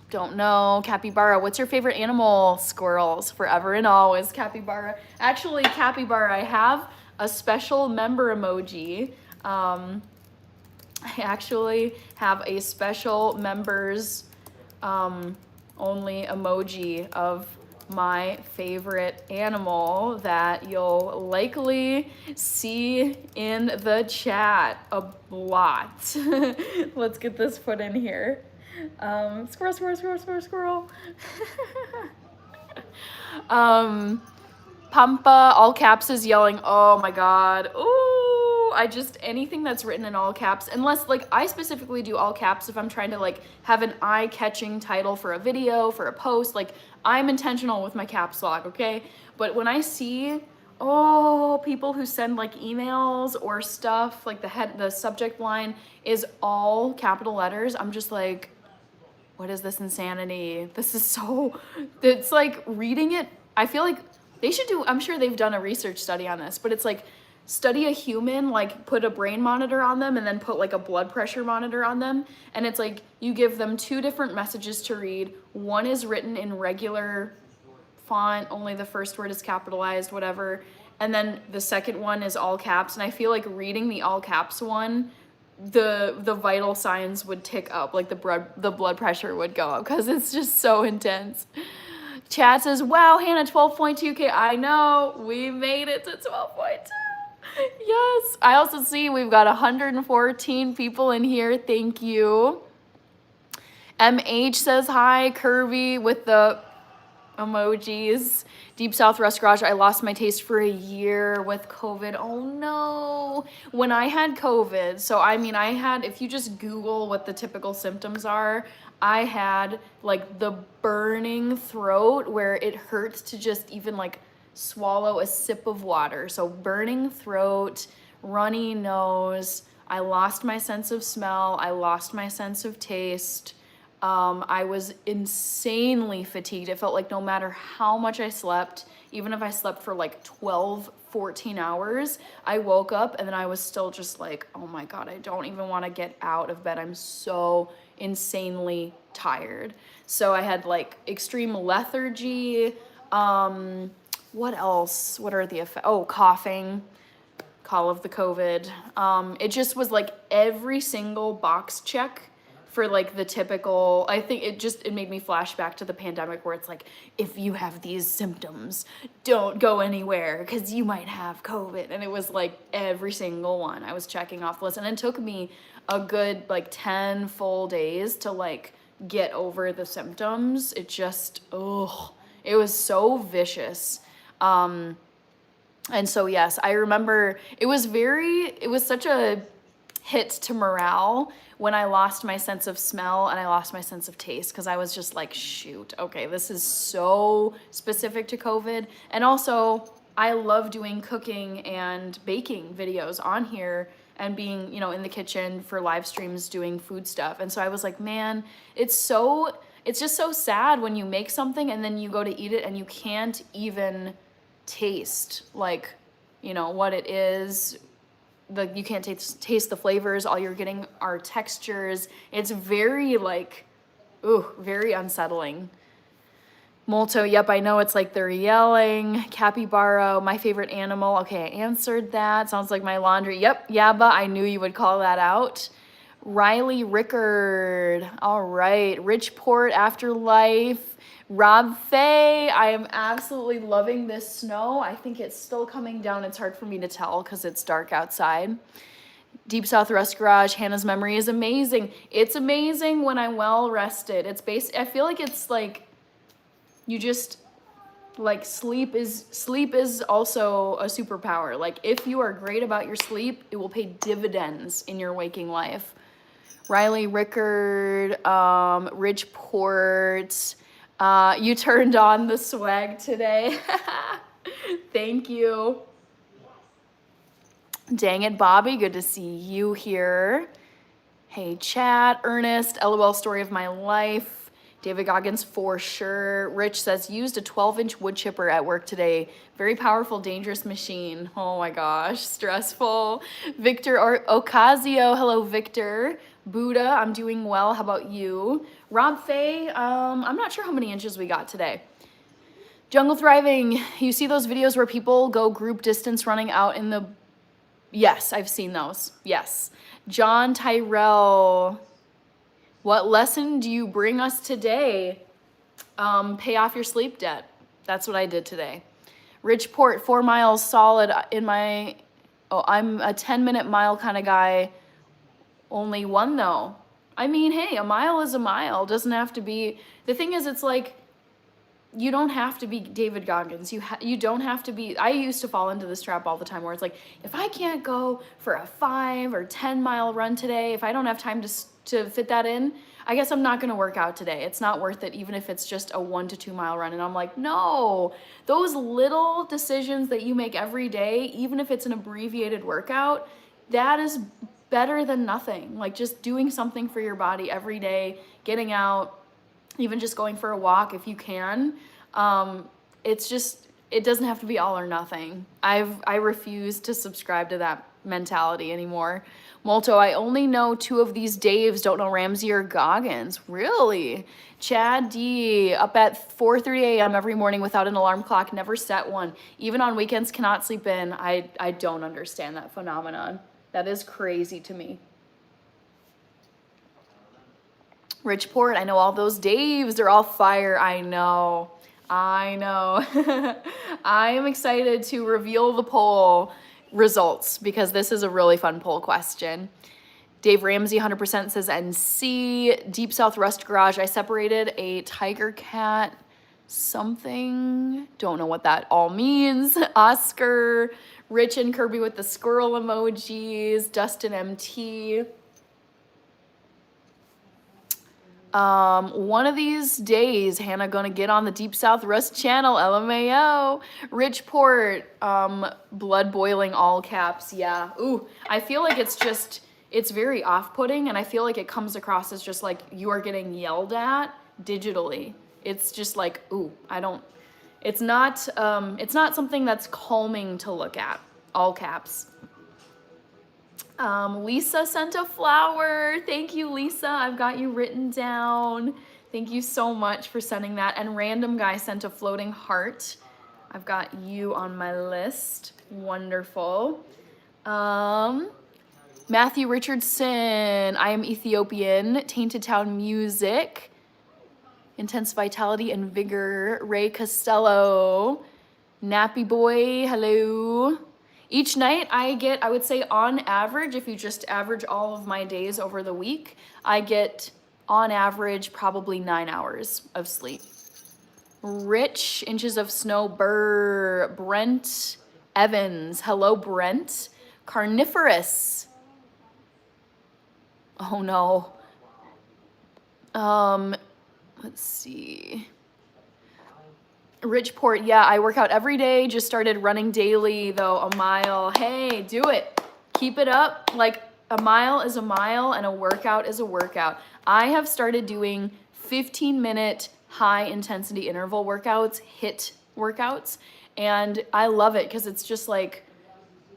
Don't know. Capybara. What's your favorite animal? Squirrels. Forever and always. Capybara. Actually, Capybara, I have a special member emoji. I actually have a special members only emoji of my favorite animal that you'll likely see in the chat a lot. Let's get this put in here. Squirrel. Pampa, all caps, is yelling, oh my God. Ooh, anything that's written in all caps, unless like I specifically do all caps if I'm trying to like have an eye-catching title for a video, for a post, like I'm intentional with my caps lock, okay? But when I see, people who send like emails or stuff, like the subject line is all capital letters, I'm just like, what is this insanity? It's like reading it, I feel like they should I'm sure they've done a research study on this, but it's like, study a human, like put a brain monitor on them and then put like a blood pressure monitor on them. And it's like, you give them 2 different messages to read. One is written in regular font, only the first word is capitalized, whatever. And then the second one is all caps. And I feel like reading the all caps one the vital signs would tick up, like the blood pressure would go up because it's just so intense. Chat says, wow, Hannah, 12.2K. I know, we made it to 12.2. Yes. I also see we've got 114 people in here. Thank you. MH says hi. Curvy with the emojis. Deep South Rust Garage, I lost my taste for a year with COVID. Oh no. When I had COVID, so I mean, I had, if you just Google what the typical symptoms are, I had like the burning throat where it hurts to just even like swallow a sip of water. So burning throat, runny nose. I lost my sense of smell. I lost my sense of taste. I was insanely fatigued. It felt like no matter how much I slept, even if I slept for like 12, 14 hours, I woke up and then I was still just like, oh my God, I don't even want to get out of bed. I'm so insanely tired. So I had like extreme lethargy. What else? What are the effects? Oh, coughing. Call of the COVID. It just was like every single box check for like the typical, I think it made me flash back to the pandemic where it's like, if you have these symptoms, don't go anywhere because you might have COVID. And it was like every single one I was checking off the list. And it took me a good like 10 full days to like get over the symptoms. It just, it was so vicious. And so, yes, I remember it was such a hit to morale when I lost my sense of smell and I lost my sense of taste, because I was just like, shoot, okay, this is so specific to COVID. And also, I love doing cooking and baking videos on here and being, in the kitchen for live streams doing food stuff. And so I was like, man, it's just so sad when you make something and then you go to eat it and you can't even taste like, what it is. You can't taste the flavors. All you're getting are textures. It's very like, very unsettling. Molto, yep, I know it's like they're yelling. Capybara, my favorite animal. Okay, I answered that. Sounds like my laundry. Yep, Yabba, I knew you would call that out. Riley Rickard. All right, Richport Afterlife. Rob Fay, I am absolutely loving this snow. I think it's still coming down. It's hard for me to tell because it's dark outside. Deep South Rust Garage, Hannah's memory is amazing. It's amazing when I'm well rested. I feel like it's like, you just, like sleep is also a superpower. Like if you are great about your sleep, it will pay dividends in your waking life. Riley Rickard, Ridgeport, you turned on the swag today. Thank you. Dang it, Bobby, good to see you here. Hey, chat, Ernest, LOL story of my life. David Goggins for sure. Rich says, used a 12-inch wood chipper at work today. Very powerful, dangerous machine. Oh my gosh, stressful. Victor Ocasio, hello, Victor. Buddha, I'm doing well. How about you? Rob Fay, I'm not sure how many inches we got today. Jungle Thriving, you see those videos where people go group distance running out in the... Yes, I've seen those. Yes. John Tyrell, what lesson do you bring us today? Pay off your sleep debt. That's what I did today. Ridgeport, 4 miles solid in my... Oh, I'm a 10-minute mile kind of guy. Only one though. I mean, hey, a mile is a mile. Doesn't have to be. The thing is, it's like, you don't have to be David Goggins. You don't have to be. I used to fall into this trap all the time where it's like, if I can't go for a 5 or 10 mile run today, if I don't have time to fit that in, I guess I'm not going to work out today. It's not worth it, even if it's just a 1 to 2 mile run. And I'm like, no, those little decisions that you make every day, even if it's an abbreviated workout, that is better than nothing. Like just doing something for your body every day, getting out, even just going for a walk if you can. It doesn't have to be all or nothing. I refuse to subscribe to that mentality anymore. Molto, I only know 2 of these Daves, don't know Ramsey or Goggins. Really? Chad D, up at 4:30 a.m. every morning without an alarm clock, never set one. Even on weekends, cannot sleep in. I don't understand that phenomenon. That is crazy to me. Ridgeport, I know all those Daves, they're all fire. I know. I am excited to reveal the poll results because this is a really fun poll question. Dave Ramsey 100% says NC. Deep South Rust Garage, I separated a tiger cat something. Don't know what that all means. Oscar, Rich and Kirby with the squirrel emojis. Dustin MT. One of these days, Hannah gonna get on the Deep South Rust channel, LMAO. Ridgeport, blood boiling, all caps, yeah. Ooh, I feel like it's very off-putting, and I feel like it comes across as just like you are getting yelled at digitally. It's just like, ooh, it's not something that's calming to look at, all caps. Lisa sent a flower. Thank you, Lisa. I've got you written down. Thank you so much for sending that. And Random Guy sent a floating heart. I've got you on my list. Wonderful. Matthew Richardson. I am Ethiopian. Tainted Town Music. Intense Vitality and Vigor. Ray Costello. Nappy Boy. Hello. Each night I would say on average, if you just average all of my days over the week, I get on average probably 9 hours of sleep. Rich, Inches of Snow, Brent Evans. Hello, Brent. Carnivorous. Oh no. Let's see. Ridgeport, yeah, I work out every day. Just started running daily, though, a mile. Hey, do it. Keep it up. Like, a mile is a mile and a workout is a workout. I have started doing 15-minute high-intensity interval workouts, HIIT workouts, and I love it because it's just like,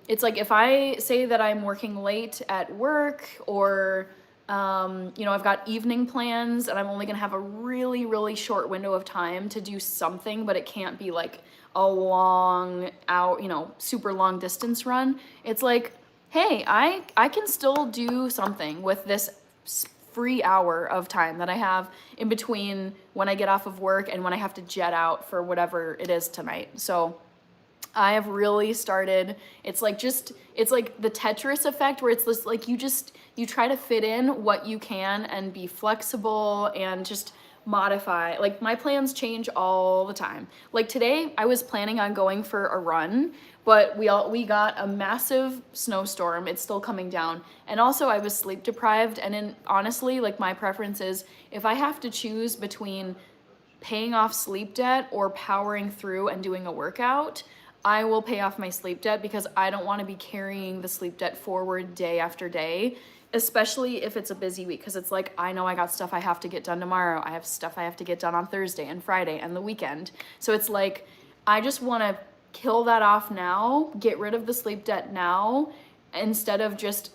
it's like if I say that I'm working late at work or I've got evening plans and I'm only gonna have a really, really short window of time to do something, but it can't be like a long out, super long distance run. It's like, hey, I can still do something with this free hour of time that I have in between when I get off of work and when I have to jet out for whatever it is tonight. So I have really started, it's like the Tetris effect where it's this, like you try to fit in what you can and be flexible and just modify. Like my plans change all the time. Like today I was planning on going for a run, but we got a massive snowstorm. It's still coming down. And also I was sleep deprived, and honestly, like my preference is if I have to choose between paying off sleep debt or powering through and doing a workout, I will pay off my sleep debt because I don't want to be carrying the sleep debt forward day after day, especially if it's a busy week, because it's like, I know I got stuff I have to get done tomorrow. I have stuff I have to get done on Thursday and Friday and the weekend. So it's like, I just want to kill that off now, get rid of the sleep debt now, instead of just,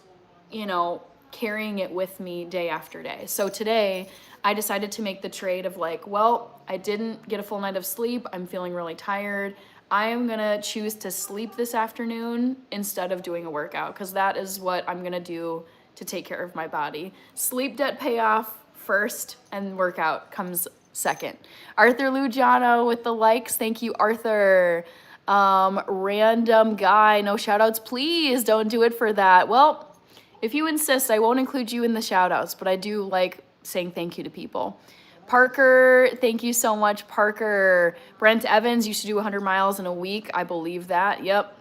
carrying it with me day after day. So today I decided to make the trade of like, well, I didn't get a full night of sleep. I'm feeling really tired. I am gonna choose to sleep this afternoon instead of doing a workout, because that is what I'm gonna do to take care of my body. Sleep debt payoff first and workout comes second. Arthur Lugiano with the likes. Thank you, Arthur. Random Guy, no shout outs, please. Don't do it for that. Well, if you insist, I won't include you in the shout outs, but I do like saying thank you to people. Parker, thank you so much, Parker. Brent Evans, you should do 100 miles in a week. I believe that. Yep.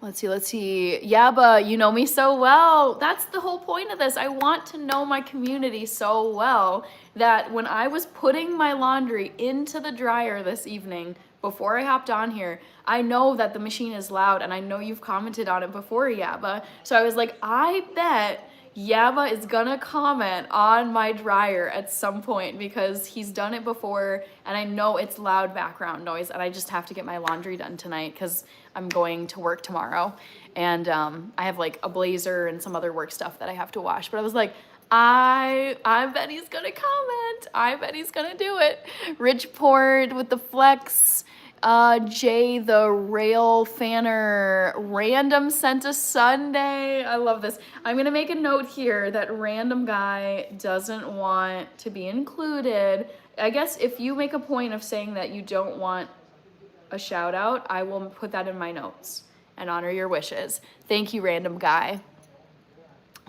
Let's see. Yaba, you know me so well. That's the whole point of this. I want to know my community so well that when I was putting my laundry into the dryer this evening, before I hopped on here, I know that the machine is loud, and I know you've commented on it before, Yaba. So I was like, I bet Yaba is gonna comment on my dryer at some point because he's done it before, and I know it's loud background noise, and I just have to get my laundry done tonight because I'm going to work tomorrow, and I have like a blazer and some other work stuff that I have to wash. But I was like, I bet he's gonna comment. I bet he's gonna do it. Ridgeport with the flex. Jay the Rail Fanner, random sent a Sunday. I love this. I'm gonna make a note here that random guy doesn't want to be included. I guess if you make a point of saying that you don't want a shout out, I will put that in my notes and honor your wishes. Thank you, random guy.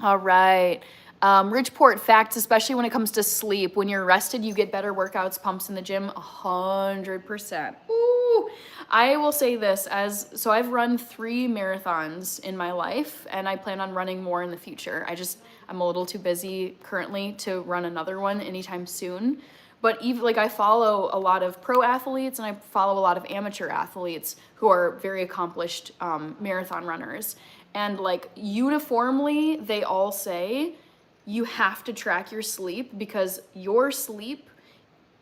All right. Ridgeport facts, especially when it comes to sleep. When you're rested, you get better workouts, pumps in the gym, 100%. Ooh. I will say this so I've run 3 marathons in my life, and I plan on running more in the future. I'm a little too busy currently to run another one anytime soon. But even like I follow a lot of pro athletes and I follow a lot of amateur athletes who are very accomplished marathon runners. And like uniformly, they all say you have to track your sleep because your sleep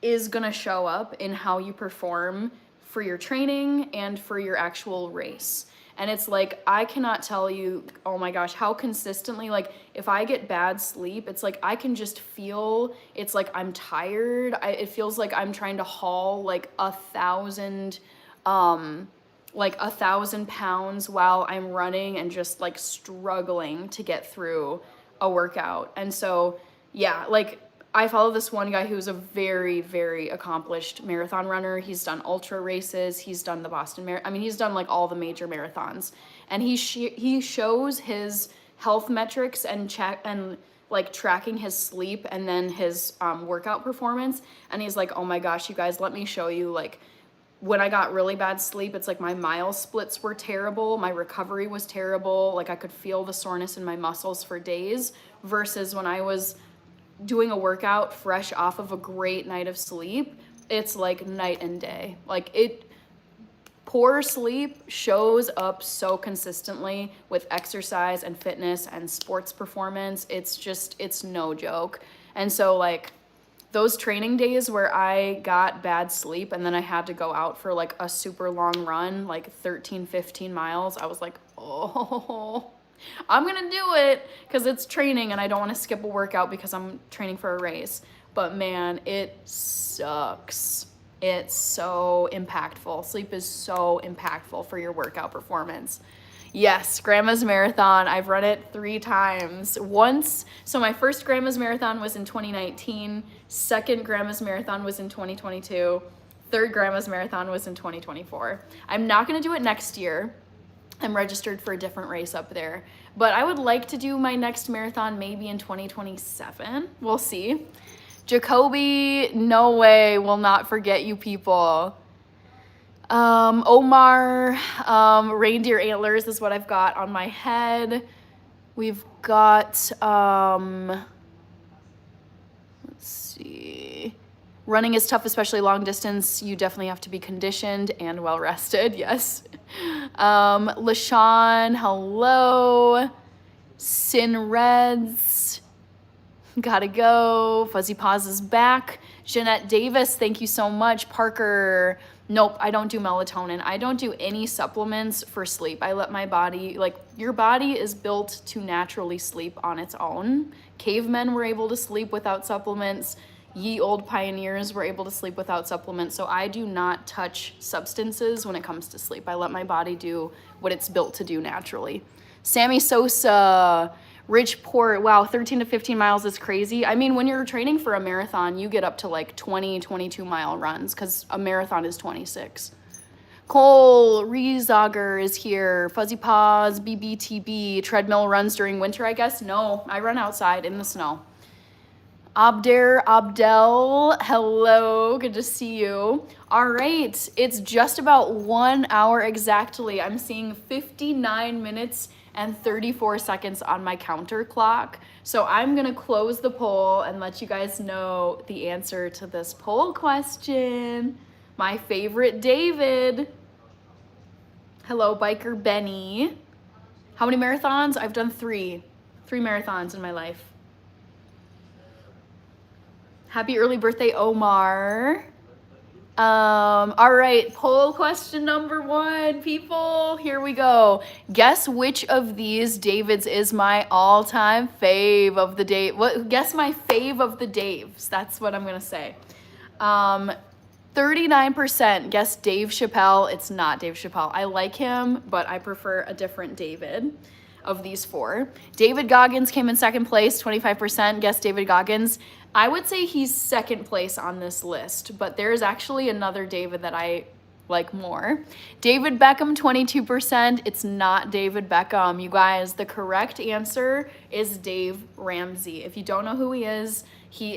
is gonna show up in how you perform for your training and for your actual race. And it's like, I cannot tell you, oh my gosh, how consistently, like if I get bad sleep, it's like I can just feel, it's like I'm tired. It feels like I'm trying to haul like 1,000 pounds while I'm running and just like struggling to get through a workout. And so, yeah, like I follow this one guy who's a very, very accomplished marathon runner. He's done ultra races. He's done the Boston Marathon. I mean, he's done like all the major marathons. And he shows his health metrics and like tracking his sleep and then his workout performance. And he's like, oh my gosh, you guys, let me show you. Like when I got really bad sleep, it's like my mile splits were terrible. My recovery was terrible. Like I could feel the soreness in my muscles for days versus when I was doing a workout fresh off of a great night of sleep, it's like night and day. Like poor sleep shows up so consistently with exercise and fitness and sports performance. It's no joke. And so like those training days where I got bad sleep and then I had to go out for like a super long run, like 13, 15 miles, I was like, oh, I'm gonna do it because it's training and I don't want to skip a workout because I'm training for a race. But man, it sucks. It's so impactful. Sleep is so impactful for your workout performance. Yes, Grandma's Marathon. I've run it 3 times. Once, so my first Grandma's Marathon was in 2019. Second Grandma's Marathon was in 2022. Third Grandma's Marathon was in 2024. I'm not gonna do it next year. I'm registered for a different race up there. But I would like to do my next marathon maybe in 2027. We'll see. Jacoby, no way, will not forget you people. Omar, reindeer antlers is what I've got on my head. We've got, let's see. Running is tough, especially long distance. You definitely have to be conditioned and well rested. Yes. LaShawn, hello. Sin Reds, gotta go. Fuzzy Paws is back. Jeanette Davis, thank you so much. Parker, nope, I don't do melatonin. I don't do any supplements for sleep. I let my body, like your body is built to naturally sleep on its own. Cavemen were able to sleep without supplements. Ye old pioneers were able to sleep without supplements. So I do not touch substances when it comes to sleep. I let my body do what it's built to do naturally. Sammy Sosa, Ridgeport, wow, 13 to 15 miles is crazy. I mean, when you're training for a marathon, you get up to like 20, 22 mile runs because a marathon is 26. Cole Riesager is here. Fuzzy Paws, BBTB, treadmill runs during winter, I guess? No, I run outside in the snow. Abdel, hello, good to see you. All right, it's just about 1 hour exactly. I'm seeing 59 minutes and 34 seconds on my counter clock. So I'm gonna close the poll and let you guys know the answer to this poll question. My favorite David. Hello, Biker Benny. How many marathons? I've done 3 marathons in my life. Happy early birthday, Omar. All right, poll question number 1, people, here we go. Guess which of these Davids is my all-time fave of the Guess my fave of the Daves. That's what I'm gonna say. 39% guess Dave Chappelle. It's not Dave Chappelle. I like him, but I prefer a different David of these four. David Goggins came in second place, 25% guess David Goggins. I would say he's second place on this list, but there's actually another David that I like more. David Beckham, 22%. It's not David Beckham. You guys, the correct answer is Dave Ramsey. If you don't know who he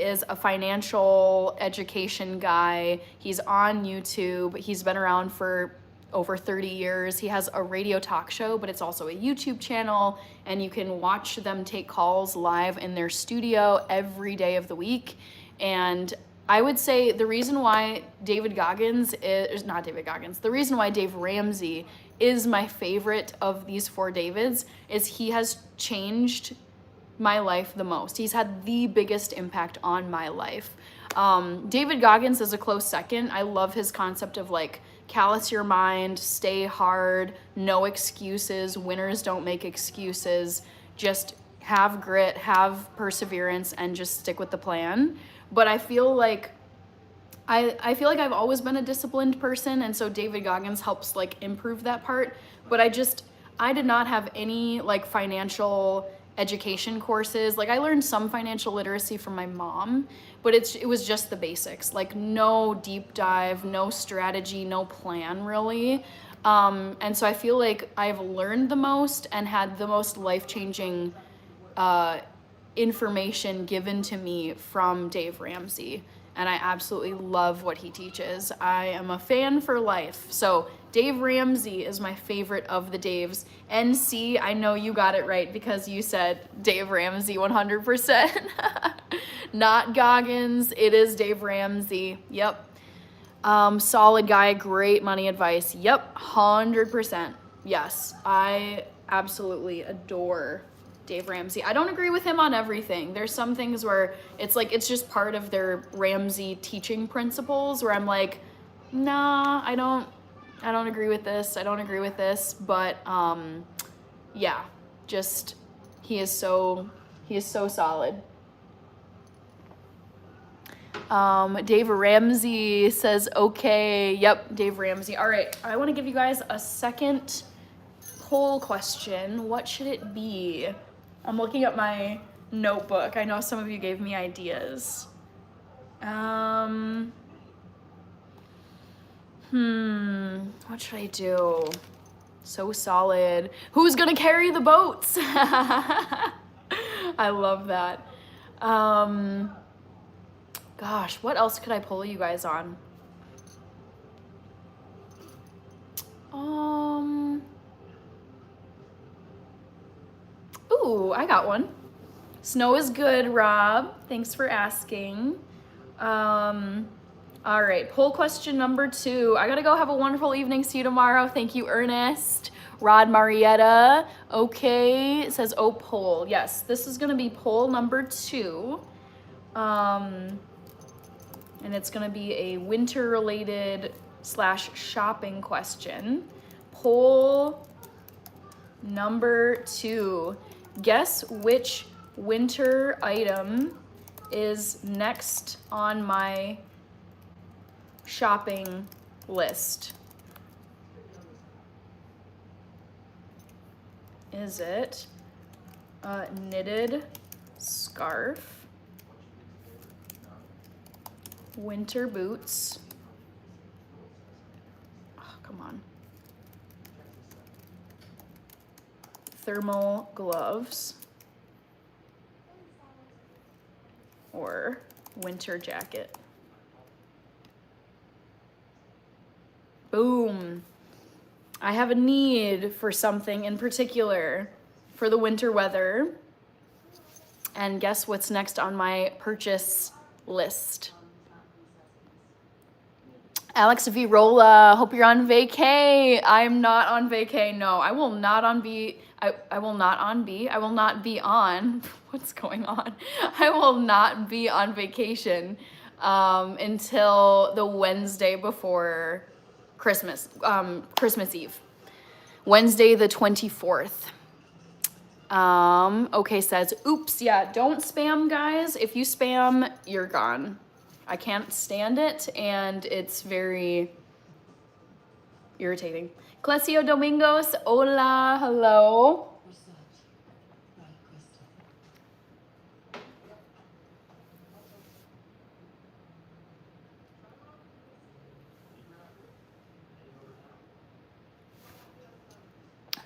is a financial education guy. He's on YouTube. He's been around for over 30 years. He has a radio talk show, but it's also a YouTube channel, and you can watch them take calls live in their studio every day of the week. And I would say the reason why the reason why Dave Ramsey is my favorite of these four Davids is he has changed my life the most. He's had the biggest impact on my life. David Goggins is a close second. I love his concept of like, callous your mind, stay hard, no excuses, winners don't make excuses, just have grit, have perseverance, and just stick with the plan. But I feel like I've always been a disciplined person, and so David Goggins helps like improve that part. But I did not have any like financial education courses. Like I learned some financial literacy from my mom, but it was just the basics, like no deep dive, no strategy, no plan really. And so I feel like I've learned the most and had the most life-changing information given to me from Dave Ramsey. And I absolutely love what he teaches. I am a fan for life. So Dave Ramsey is my favorite of the Daves. NC, I know you got it right because you said Dave Ramsey 100%. Not Goggins, it is Dave Ramsey. Yep. Solid guy, great money advice. Yep, 100%. Yes, I absolutely adore Dave Ramsey. I don't agree with him on everything. There's some things where it's just part of their Ramsey teaching principles where I'm like, nah, I don't agree with this. I don't agree with this. But yeah, just he is so solid. Dave Ramsey says, okay. Yep, Dave Ramsey. All right, I want to give you guys a second poll question. What should it be? I'm looking at my notebook. I know some of you gave me ideas. What should I do? So solid. Who's gonna carry the boats? I love that. Gosh, what else could I poll you guys on? Ooh, I got one. Snow is good, Rob. Thanks for asking. All right, poll question number 2. I gotta go. Have a wonderful evening. See you tomorrow. Thank you, Ernest. Rod Marietta. Okay, it says, oh, poll. Yes, this is gonna be poll number 2. And it's gonna be a winter-related / shopping question. Poll number 2. Guess which winter item is next on my shopping list? Is it a knitted scarf, winter boots, oh, come on, thermal gloves, or winter jacket? Boom. I have a need for something in particular for the winter weather. And guess what's next on my purchase list? Alex Virola, hope you're on vacay. I'm not on vacay. No, I will not be on. What's going on? I will not be on vacation until the Wednesday before Christmas Eve. Wednesday the 24th. Okay, says, oops, yeah, don't spam, guys. If you spam, you're gone. I can't stand it, and it's very irritating. Clesio Domingos, hola, hello.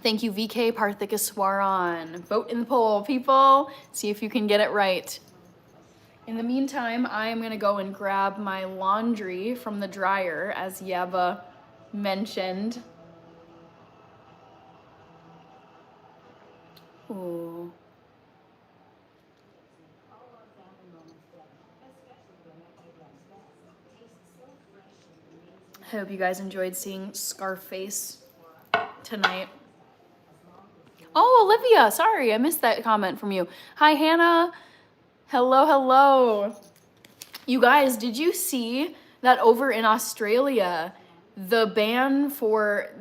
Thank you, VK Parthikaswaran. Vote in the poll, people. See if you can get it right. In the meantime, I am gonna go and grab my laundry from the dryer, as Yeba mentioned. Ooh. I hope you guys enjoyed seeing Scarface tonight. Oh, Olivia, sorry, I missed that comment from you. Hi, Hannah. Hello, hello. You guys, did you see that over in Australia, the ban for,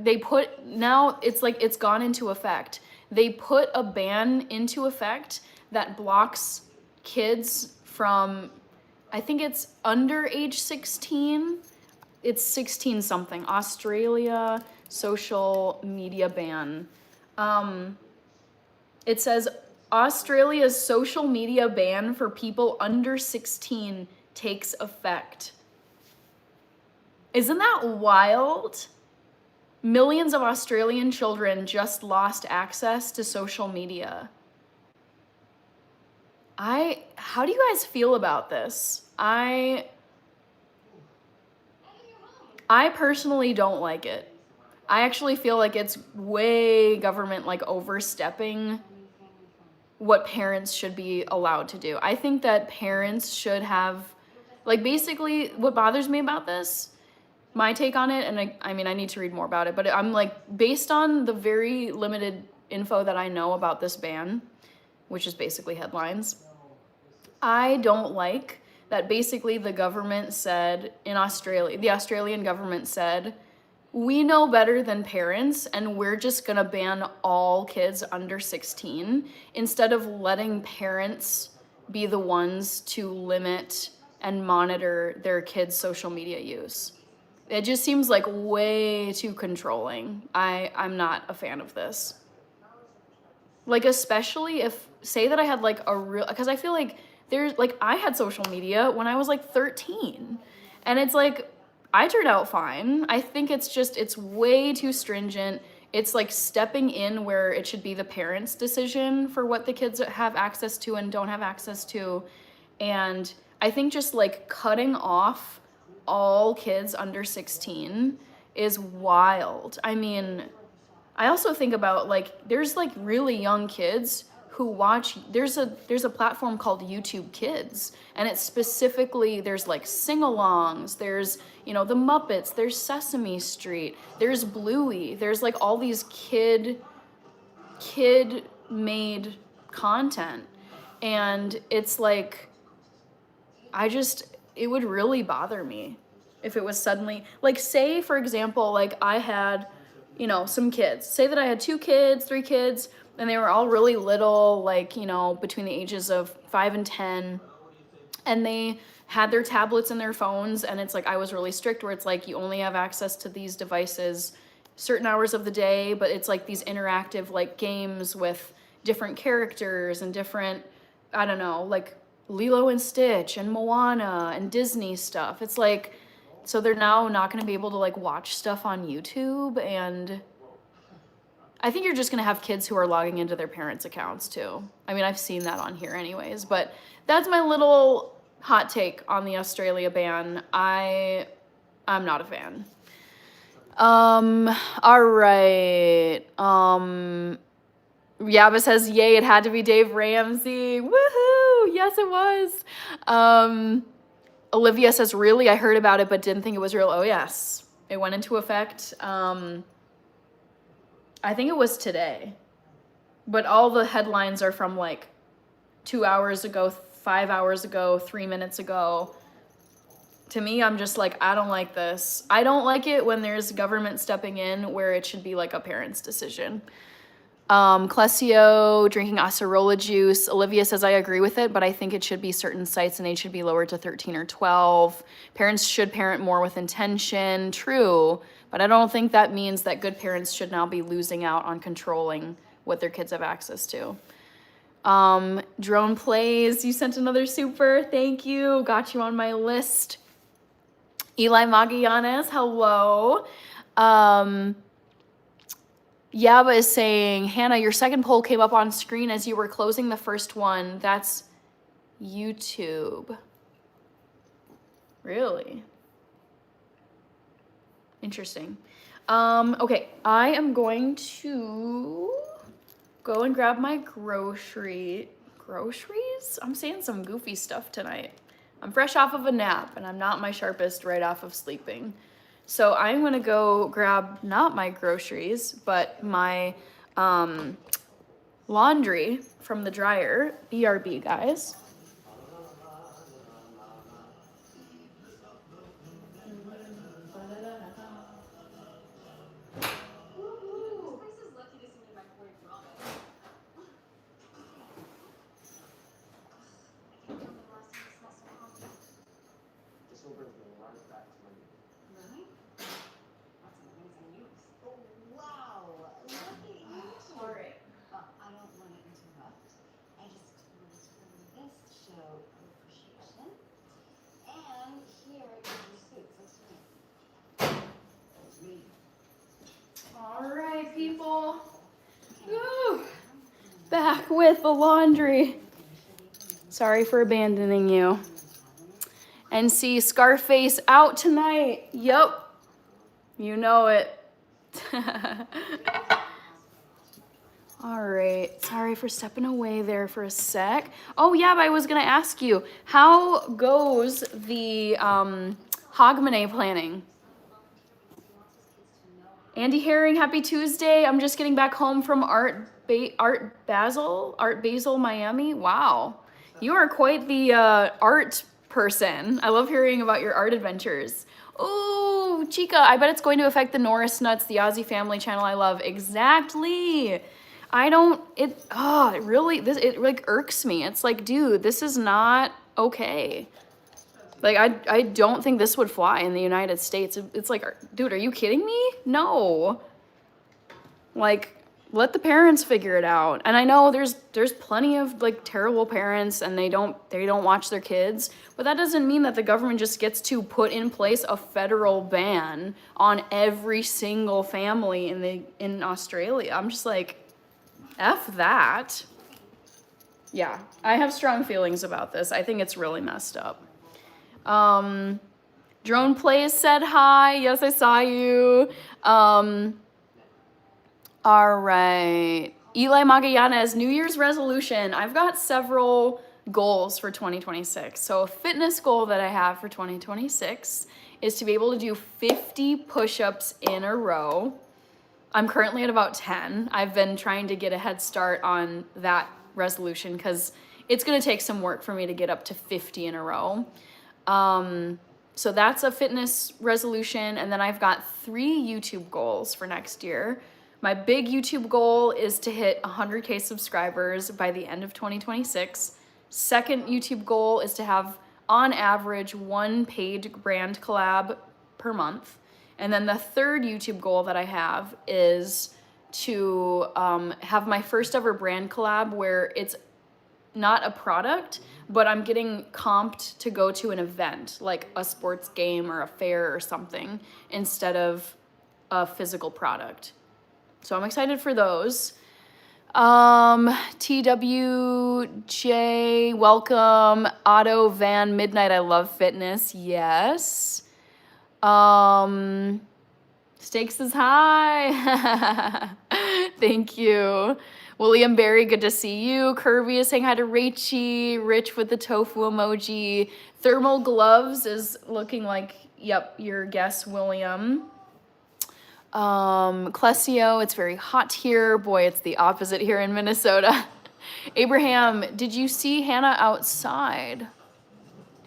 now it's like it's gone into effect. They put a ban into effect that blocks kids from, I think it's under age 16. It's 16 something. Australia social media ban. It says Australia's social media ban for people under 16 takes effect. Isn't that wild? Millions of Australian children just lost access to social media. How do you guys feel about this? I personally don't like it. I actually feel like it's way government like overstepping what parents should be allowed to do. I think that parents should have, like, basically what bothers me about this, my take on it, and I mean, I need to read more about it, but I'm like, based on the very limited info that I know about this ban, which is basically headlines, I don't like that basically the government said in Australia, the Australian government said, we know better than parents and we're just gonna ban all kids under 16 instead of letting parents be the ones to limit and monitor their kids' social media use. It just seems like way too controlling. I'm not a fan of this. Like, especially if, say that I had like a real, because I feel like there's like, I had social media when I was like 13 and it's like, I turned out fine. I think it's just, it's way too stringent. It's like stepping in where it should be the parents' decision for what the kids have access to and don't have access to. And I think just like cutting off all kids under 16 is wild. I mean, I also think about like, there's like really young kids who watch, there's a platform called YouTube Kids, and it's specifically, there's like sing-alongs, there's, you know, the Muppets, there's Sesame Street, there's Bluey, there's like all these kid made content. And it's like, it would really bother me if it was suddenly, like, say for example, like I had, you know, some kids, say that I had 2 kids, 3 kids, and they were all really little, like, you know, between the ages of 5 and 10, and they had their tablets and their phones, and it's like, I was really strict where it's like, you only have access to these devices certain hours of the day, but it's like these interactive like games with different characters and different, I don't know, like Lilo and Stitch and Moana and Disney stuff. It's like, so they're now not going to be able to like watch stuff on YouTube, and I think you're just gonna have kids who are logging into their parents' accounts too. I mean, I've seen that on here anyways, but that's my little hot take on the Australia ban. I'm not a fan. All right. Yaba says, yay, it had to be Dave Ramsey. Woohoo! Yes, it was. Olivia says, really? I heard about it, but didn't think it was real. Oh, yes. It went into effect. I think it was today, but all the headlines are from like 2 hours ago, 5 hours ago, 3 minutes ago. To me, I'm just like, I don't like this. I don't like it when there's government stepping in where it should be like a parent's decision. Clesio drinking acerola juice. Olivia says, I agree with it, but I think it should be certain sites and age should be lowered to 13 or 12. Parents should parent more with intention. True, but I don't think that means that good parents should now be losing out on controlling what their kids have access to. Drone Plays, you sent another super. Thank you. Got you on my list. Eli Magallanes, hello. Yaba is saying, Hannah, your second poll came up on screen as you were closing the first one. That's YouTube. Really? Interesting. Okay, I am going to go and grab my groceries? I'm saying some goofy stuff tonight. I'm fresh off of a nap and I'm not my sharpest right off of sleeping. So I'm gonna go grab not my groceries, but my laundry from the dryer. BRB, guys. People. Woo. Back with the laundry. Sorry for abandoning you. And see Scarface out tonight. Yup. You know it. All right. Sorry for stepping away there for a sec. Oh, yeah, but I was going to ask you, how goes the Hogmanay planning? Andy Herring, happy Tuesday. I'm just getting back home from Art Basel, Miami. Wow. You are quite the art person. I love hearing about your art adventures. Oh, Chica, I bet it's going to affect the Norris Nuts, the Aussie family channel I love. Exactly. It like irks me. It's like, dude, this is not okay. Like, I don't think this would fly in the United States. It's like, dude, are you kidding me? No. Like, let the parents figure it out. And I know there's plenty of, like, terrible parents and they don't watch their kids. But that doesn't mean that the government just gets to put in place a federal ban on every single family in Australia. I'm just like, F that. Yeah, I have strong feelings about this. I think it's really messed up. Drone Plays said hi. Yes, I saw you. All right. Eli Magallanes, New Year's resolution. I've got several goals for 2026. So a fitness goal that I have for 2026 is to be able to do 50 push-ups in a row. I'm currently at about 10. I've been trying to get a head start on that resolution because it's going to take some work for me to get up to 50 in a row. So that's a fitness resolution. And then I've got 3 YouTube goals for next year. My big YouTube goal is to hit 100K subscribers by the end of 2026. Second YouTube goal is to have, on average, 1 paid brand collab per month. And then the third YouTube goal that I have is to have my first ever brand collab where it's not a product, but I'm getting comped to go to an event, like a sports game or a fair or something, instead of a physical product. So I'm excited for those. TWJ, welcome. Otto Van Midnight, I love fitness. Yes. Stakes is high. Thank you. William Berry, good to see you. Kirby is saying hi to Rachie. Rich with the tofu emoji. Thermal gloves is looking like, yep, your guess, William. Clesio, it's very hot here. Boy, it's the opposite here in Minnesota. Abraham, did you see Hannah outside?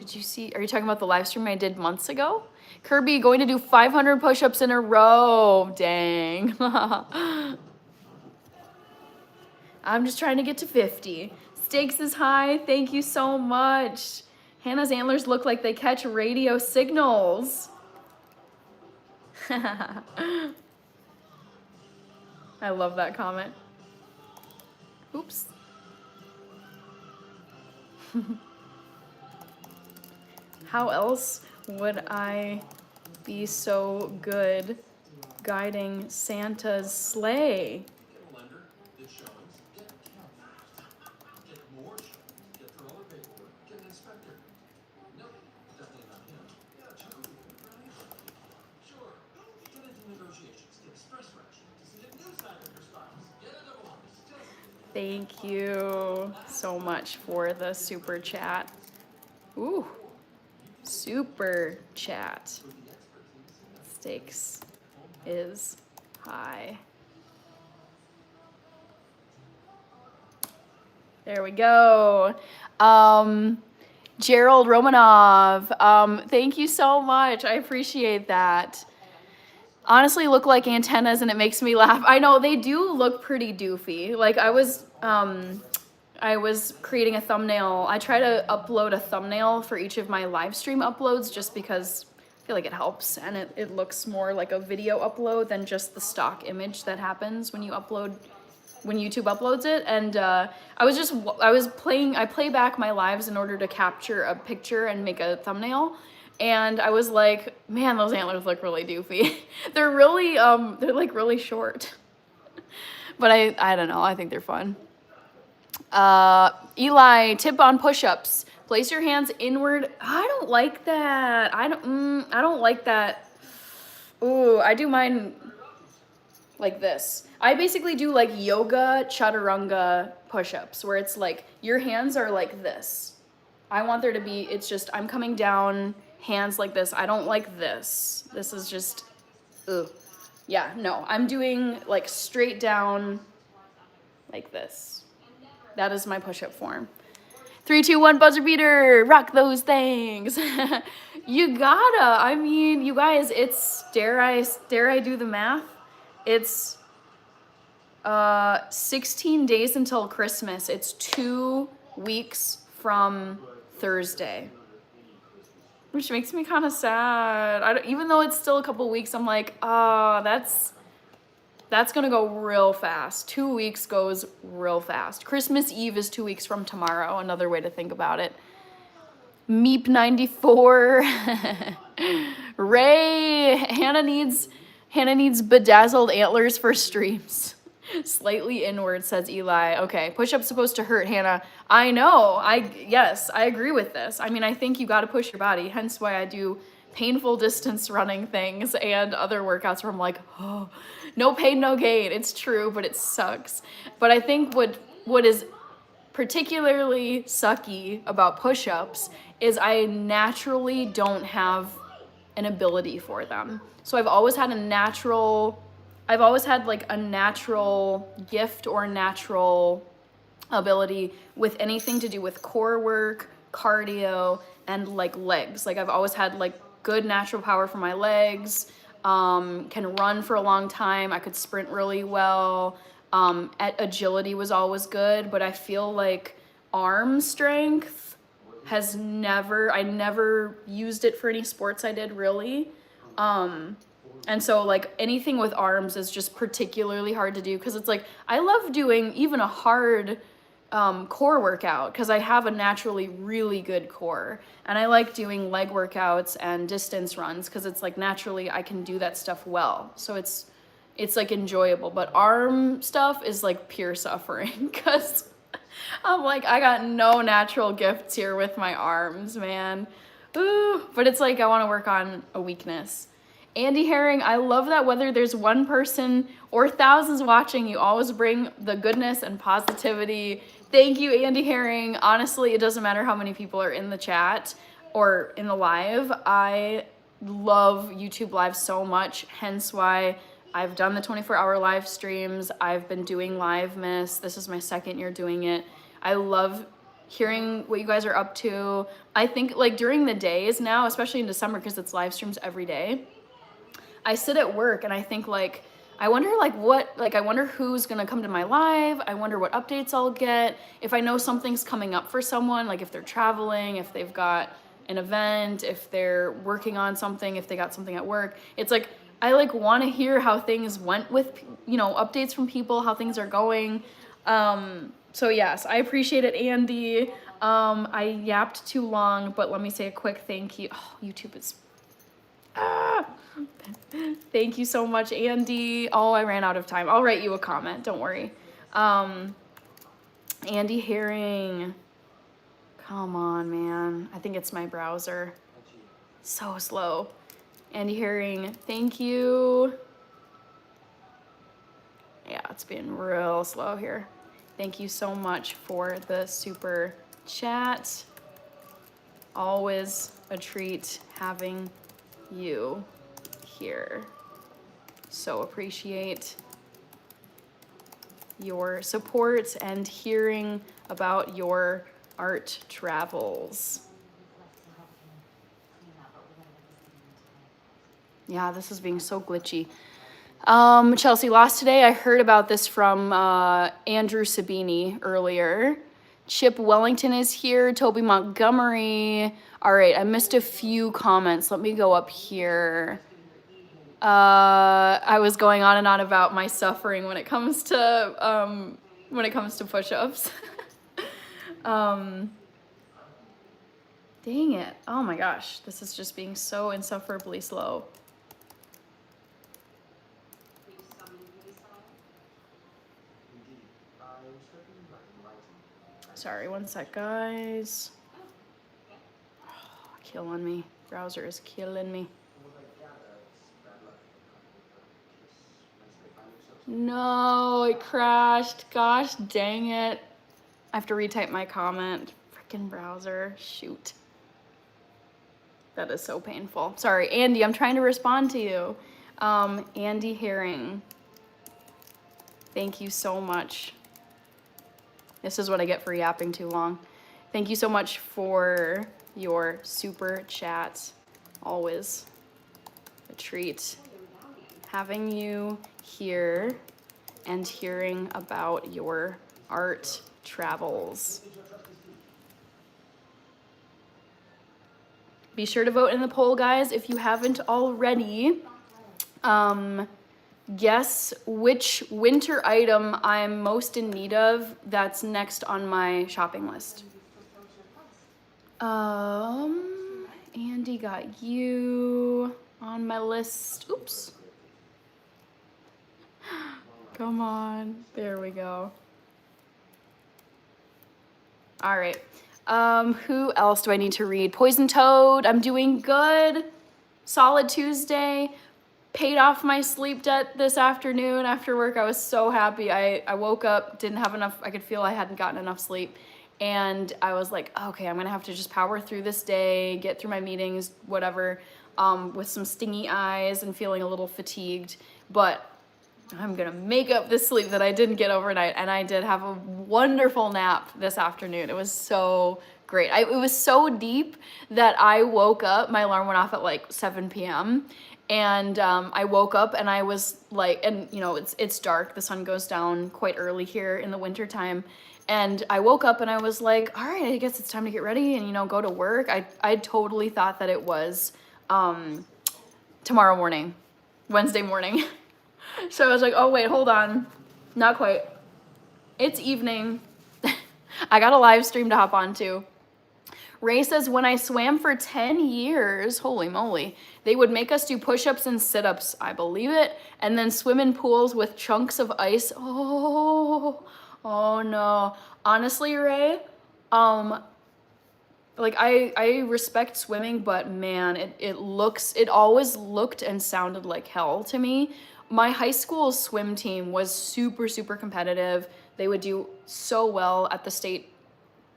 Are you talking about the live stream I did months ago? Kirby, going to do 500 push-ups in a row. Dang. I'm just trying to get to 50. Stakes is high. Thank you so much. Hannah's antlers look like they catch radio signals. I love that comment. Oops. How else would I be so good guiding Santa's sleigh? Thank you so much for the super chat. Ooh, super chat. Stakes is high. There we go. Gerald Romanov, thank you so much. I appreciate that. Honestly look like antennas and it makes me laugh. I know they do look pretty doofy. Like I was creating a thumbnail. I try to upload a thumbnail for each of my live stream uploads just because I feel like it helps and it looks more like a video upload than just the stock image that happens when YouTube uploads it. And I play back my lives in order to capture a picture and make a thumbnail. And I was like, man, those antlers look really doofy. They're really, they're like really short. But I don't know, I think they're fun. Eli, tip on push-ups. Place your hands inward. I don't like that. I don't like that. Ooh, I do mine like this. I basically do like yoga chaturanga push-ups where it's like your hands are like this. I want there to be, it's just, I'm coming down, hands like this. I don't like this. This is just, ugh. Yeah, no, I'm doing like straight down like this. That is my push-up form. 3, 2, 1, buzzer beater, rock those things. You gotta, I mean, you guys, it's, dare I do the math? It's 16 days until Christmas. It's 2 weeks from Thursday, which makes me kind of sad. Even though it's still a couple weeks, I'm like, that's gonna go real fast. 2 weeks goes real fast. Christmas Eve is 2 weeks from tomorrow. Another way to think about it. Meep 94. Ray, Hannah needs bedazzled antlers for streams. Slightly inward, says Eli. Okay, push-up's supposed to hurt, Hannah. I know. Yes, I agree with this. I mean, I think you got to push your body. Hence why I do painful distance running things and other workouts where I'm like, oh, no pain, no gain. It's true, but it sucks. But I think what is particularly sucky about push-ups is I naturally don't have an ability for them. So I've always had like a natural gift or natural ability with anything to do with core work, cardio, and like legs. Like I've always had like good natural power for my legs, can run for a long time. I could sprint really well. Agility was always good, but I feel like arm strength I never used it for any sports I did really. And so like anything with arms is just particularly hard to do because it's like I love doing even a hard core workout because I have a naturally really good core, and I like doing leg workouts and distance runs because it's like naturally I can do that stuff well, so it's like enjoyable. But arm stuff is like pure suffering because I'm like, I got no natural gifts here with my arms, man. Ooh, but it's like I want to work on a weakness. Andy Herring, I love that whether there's one person or thousands watching, you always bring the goodness and positivity. Thank you, Andy Herring. Honestly, it doesn't matter how many people are in the chat or in the live. I love YouTube Live so much, hence why I've done the 24-hour live streams. I've been doing Live Miss. This is my 2nd year doing it. I love hearing what you guys are up to. I think like during the days now, especially in December because it's live streams every day, I sit at work and I think like, I wonder I wonder who's gonna come to my live. I wonder what updates I'll get. If I know something's coming up for someone, like if they're traveling, if they've got an event, if they're working on something, if they got something at work. It's like, I like want to hear how things went with, updates from people, how things are going. So yes, I appreciate it, Andy. I yapped too long, but let me say a quick thank you. Oh, YouTube is thank you so much, Andy. Oh, I ran out of time. I'll write you a comment, don't worry. Andy Herring. Come on, man. I think it's my browser. So slow. Andy Herring, thank you. Yeah, it's been real slow here. Thank you so much for the super chat. Always a treat having you here. So appreciate your support and hearing about your art travels. Yeah, this is being so glitchy. Chelsea lost today. I heard about this from Andrew Sabini earlier. Chip Wellington is here. Toby Montgomery. All right, I missed a few comments. Let me go up here. I was going on and on about my suffering when it comes to push-ups. Dang it. Oh my gosh, this is just being so insufferably slow. Sorry, one sec, guys. Oh, killing me. Browser is killing me. No, it crashed. Gosh dang it. I have to retype my comment. Freaking browser. Shoot. That is so painful. Sorry, Andy, I'm trying to respond to you. Andy Herring. Thank you so much. This is what I get for yapping too long. Thank you so much for your super chat. Always a treat having you here and hearing about your art travels. Be sure to vote in the poll, guys, if you haven't already. Guess which winter item I'm most in need of that's next on my shopping list. Andy got you on my list. Oops. Come on. There we go. All right. Who else do I need to read? Poison Toad, I'm doing good. Solid Tuesday. Paid off my sleep debt this afternoon after work. I was so happy. I woke up, didn't have enough, I could feel I hadn't gotten enough sleep. And I was like, okay, I'm gonna have to just power through this day, get through my meetings, whatever, with some stingy eyes and feeling a little fatigued. But I'm gonna make up the sleep that I didn't get overnight. And I did have a wonderful nap this afternoon. It was so great. It was so deep that I woke up, my alarm went off at like 7 p.m. And I woke up and I was like, and you know, it's dark. The sun goes down quite early here in the winter time. And I woke up and I was like, all right, I guess it's time to get ready and, you know, go to work. I totally thought that it was tomorrow morning, Wednesday morning. So I was like, oh wait, hold on. Not quite. It's evening. I got a live stream to hop on to. Ray says, when I swam for 10 years, holy moly, they would make us do push-ups and sit-ups, I believe it, and then swim in pools with chunks of ice. Oh no. Honestly, Ray, like I respect swimming, but man, it always looked and sounded like hell to me. My high school swim team was super, super competitive. They would do so well at the state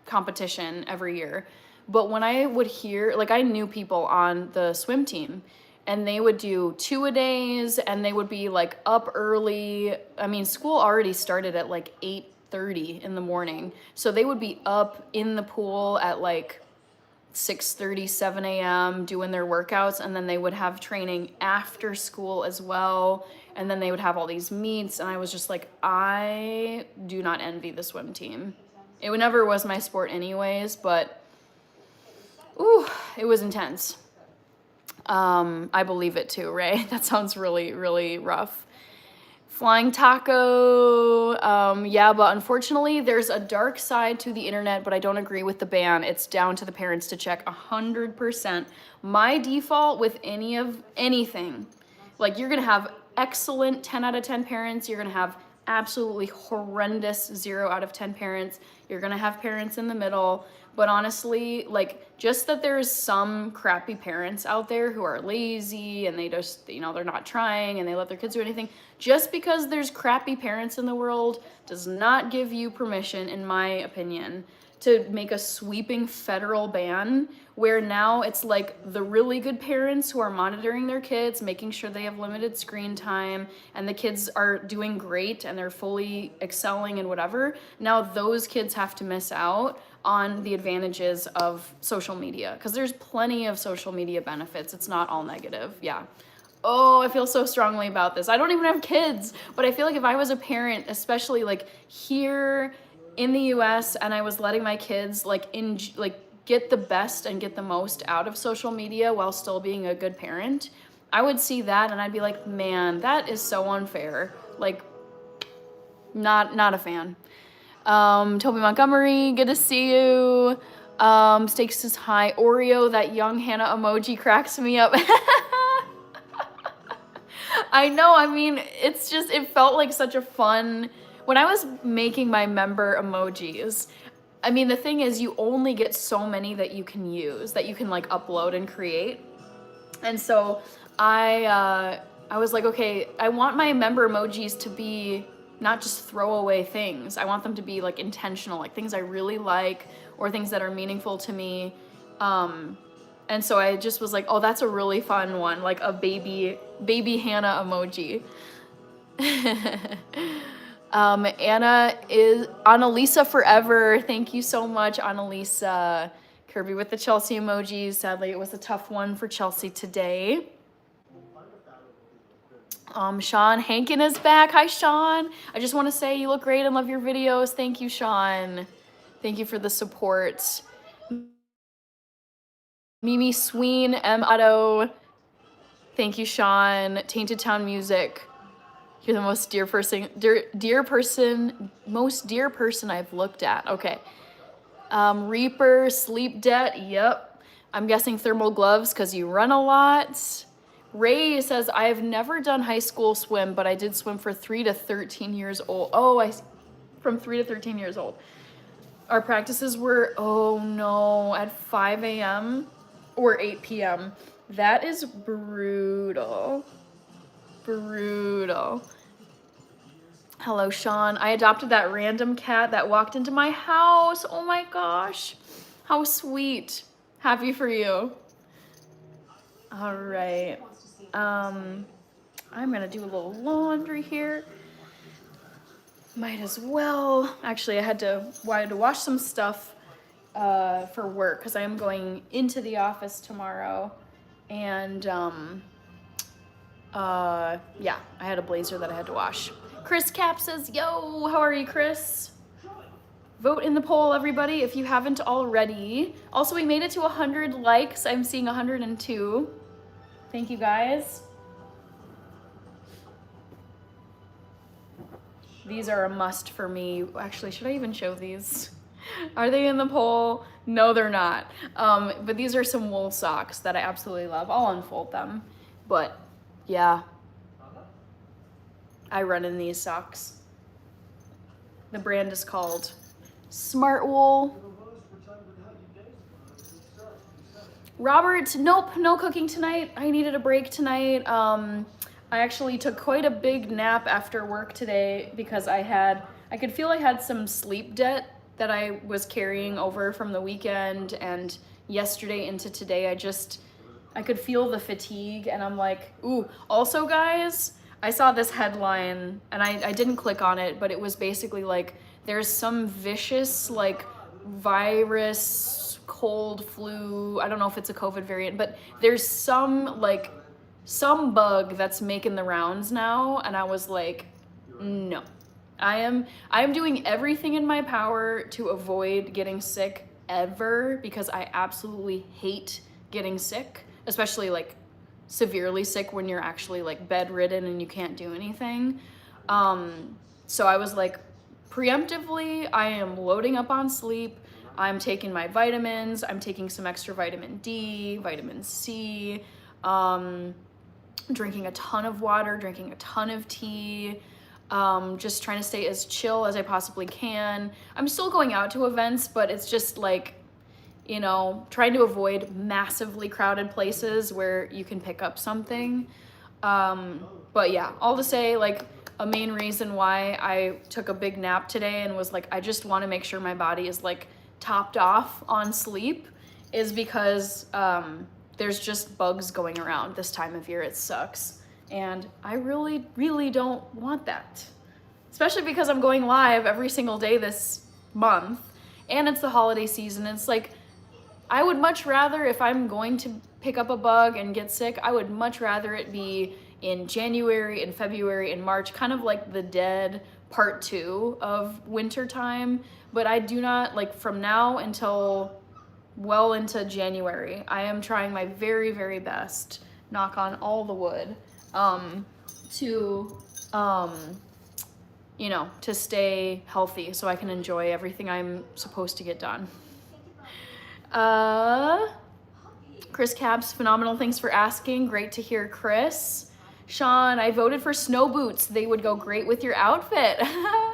competition every year. But when I would hear, like I knew people on the swim team and they would do 2-a-days and they would be like up early. I mean, school already started at like 8:30 in the morning. So they would be up in the pool at like 6:30, 7 a.m. doing their workouts, and then they would have training after school as well, and then they would have all these meets, and I was just like, I do not envy the swim team. It never was my sport anyways, but ooh, it was intense. I believe it too, Ray. That sounds really, really rough. Flying Taco, yeah, but unfortunately there's a dark side to the internet, but I don't agree with the ban. It's down to the parents to check 100%. My default with anything, like you're gonna have excellent 10 out of 10 parents, you're gonna have absolutely horrendous 0 out of 10 parents, you're gonna have parents in the middle, but honestly, like, just that there's some crappy parents out there who are lazy and they just, you know, they're not trying and they let their kids do anything. Just because there's crappy parents in the world does not give you permission, in my opinion, to make a sweeping federal ban where now it's like the really good parents who are monitoring their kids, making sure they have limited screen time and the kids are doing great and they're fully excelling and whatever. Now those kids have to miss out on the advantages of social media, because there's plenty of social media benefits. It's not all negative. Yeah. Oh, I feel so strongly about this. I don't even have kids, but I feel like if I was a parent, especially like here in the US, and I was letting my kids like get the best and get the most out of social media while still being a good parent, I would see that and I'd be like, man, that is so unfair. Like, not a fan. Toby Montgomery, good to see you. Stakes is high. Oreo, that young Hannah emoji cracks me up. I know, I mean, it's just, it felt like such a fun, when I was making my member emojis, I mean, the thing is you only get so many that you can use, that you can like upload and create. And so I was like, okay, I want my member emojis to be not just throwaway things. I want them to be like intentional, like things I really like or things that are meaningful to me. And so I just was like, oh, that's a really fun one, like a baby Hannah emoji. Anna is Annalisa forever. Thank you so much, Annalisa. Kirby with the Chelsea emojis. Sadly, it was a tough one for Chelsea today. Sean Hankin is back. Hi, Sean. I just want to say you look great and love your videos. Thank you, Sean. Thank you for the support. Mimi Sween, M. Otto. Thank you, Sean. Tainted Town Music. You're the most most dear person I've looked at. Okay. Reaper, Sleep Debt. Yep. I'm guessing thermal gloves because you run a lot. Ray says, I have never done high school swim, but I did swim for 3 to 13 years old. Oh, from 3 to 13 years old. Our practices were, oh no, at 5 a.m. or 8 p.m. That is brutal. Brutal. Hello, Sean. I adopted that random cat that walked into my house. Oh my gosh. How sweet. Happy for you. All right. I'm gonna do a little laundry here. Might as well. Actually, I had to wash some stuff for work because I am going into the office tomorrow. And yeah, I had a blazer that I had to wash. Chris Cap says, yo, how are you, Chris? Vote in the poll, everybody, if you haven't already. Also, we made it to 100 likes. I'm seeing 102. Thank you, guys. These are a must for me. Actually, should I even show these? Are they in the poll? No, they're not. But these are some wool socks that I absolutely love. I'll unfold them. But yeah, I run in these socks. The brand is called Smart Wool. Robert, nope, no cooking tonight. I needed a break tonight. I actually took quite a big nap after work today because I could feel I had some sleep debt that I was carrying over from the weekend and yesterday into today. I could feel the fatigue and I'm like, ooh. Also, guys, I saw this headline and I didn't click on it, but it was basically like, there's some vicious like virus cold flu. I don't know if it's a COVID variant, but there's some bug that's making the rounds now, and I was like, no. I am doing everything in my power to avoid getting sick ever, because I absolutely hate getting sick, especially like severely sick when you're actually like bedridden and you can't do anything. So I was like, preemptively, I am loading up on sleep. I'm taking my vitamins. I'm taking some extra vitamin D, vitamin C, drinking a ton of water, drinking a ton of tea, just trying to stay as chill as I possibly can. I'm still going out to events, but it's just like, you know, trying to avoid massively crowded places where you can pick up something. But yeah, all to say, like, a main reason why I took a big nap today and was like, I just want to make sure my body is like topped off on sleep, is because there's just bugs going around this time of year. It sucks. And I really, really don't want that. Especially because I'm going live every single day this month, and it's the holiday season. It's like, I would much rather, if I'm going to pick up a bug and get sick, I would much rather it be in January, in February, in March, kind of like the dead part 2 of winter time. But I do not, like, from now until well into January, I am trying my very, very best, knock on all the wood, to, you know, to stay healthy so I can enjoy everything I'm supposed to get done. Chris Cabs, phenomenal. Thanks for asking. Great to hear, Chris. Sean, I voted for snow boots. They would go great with your outfit.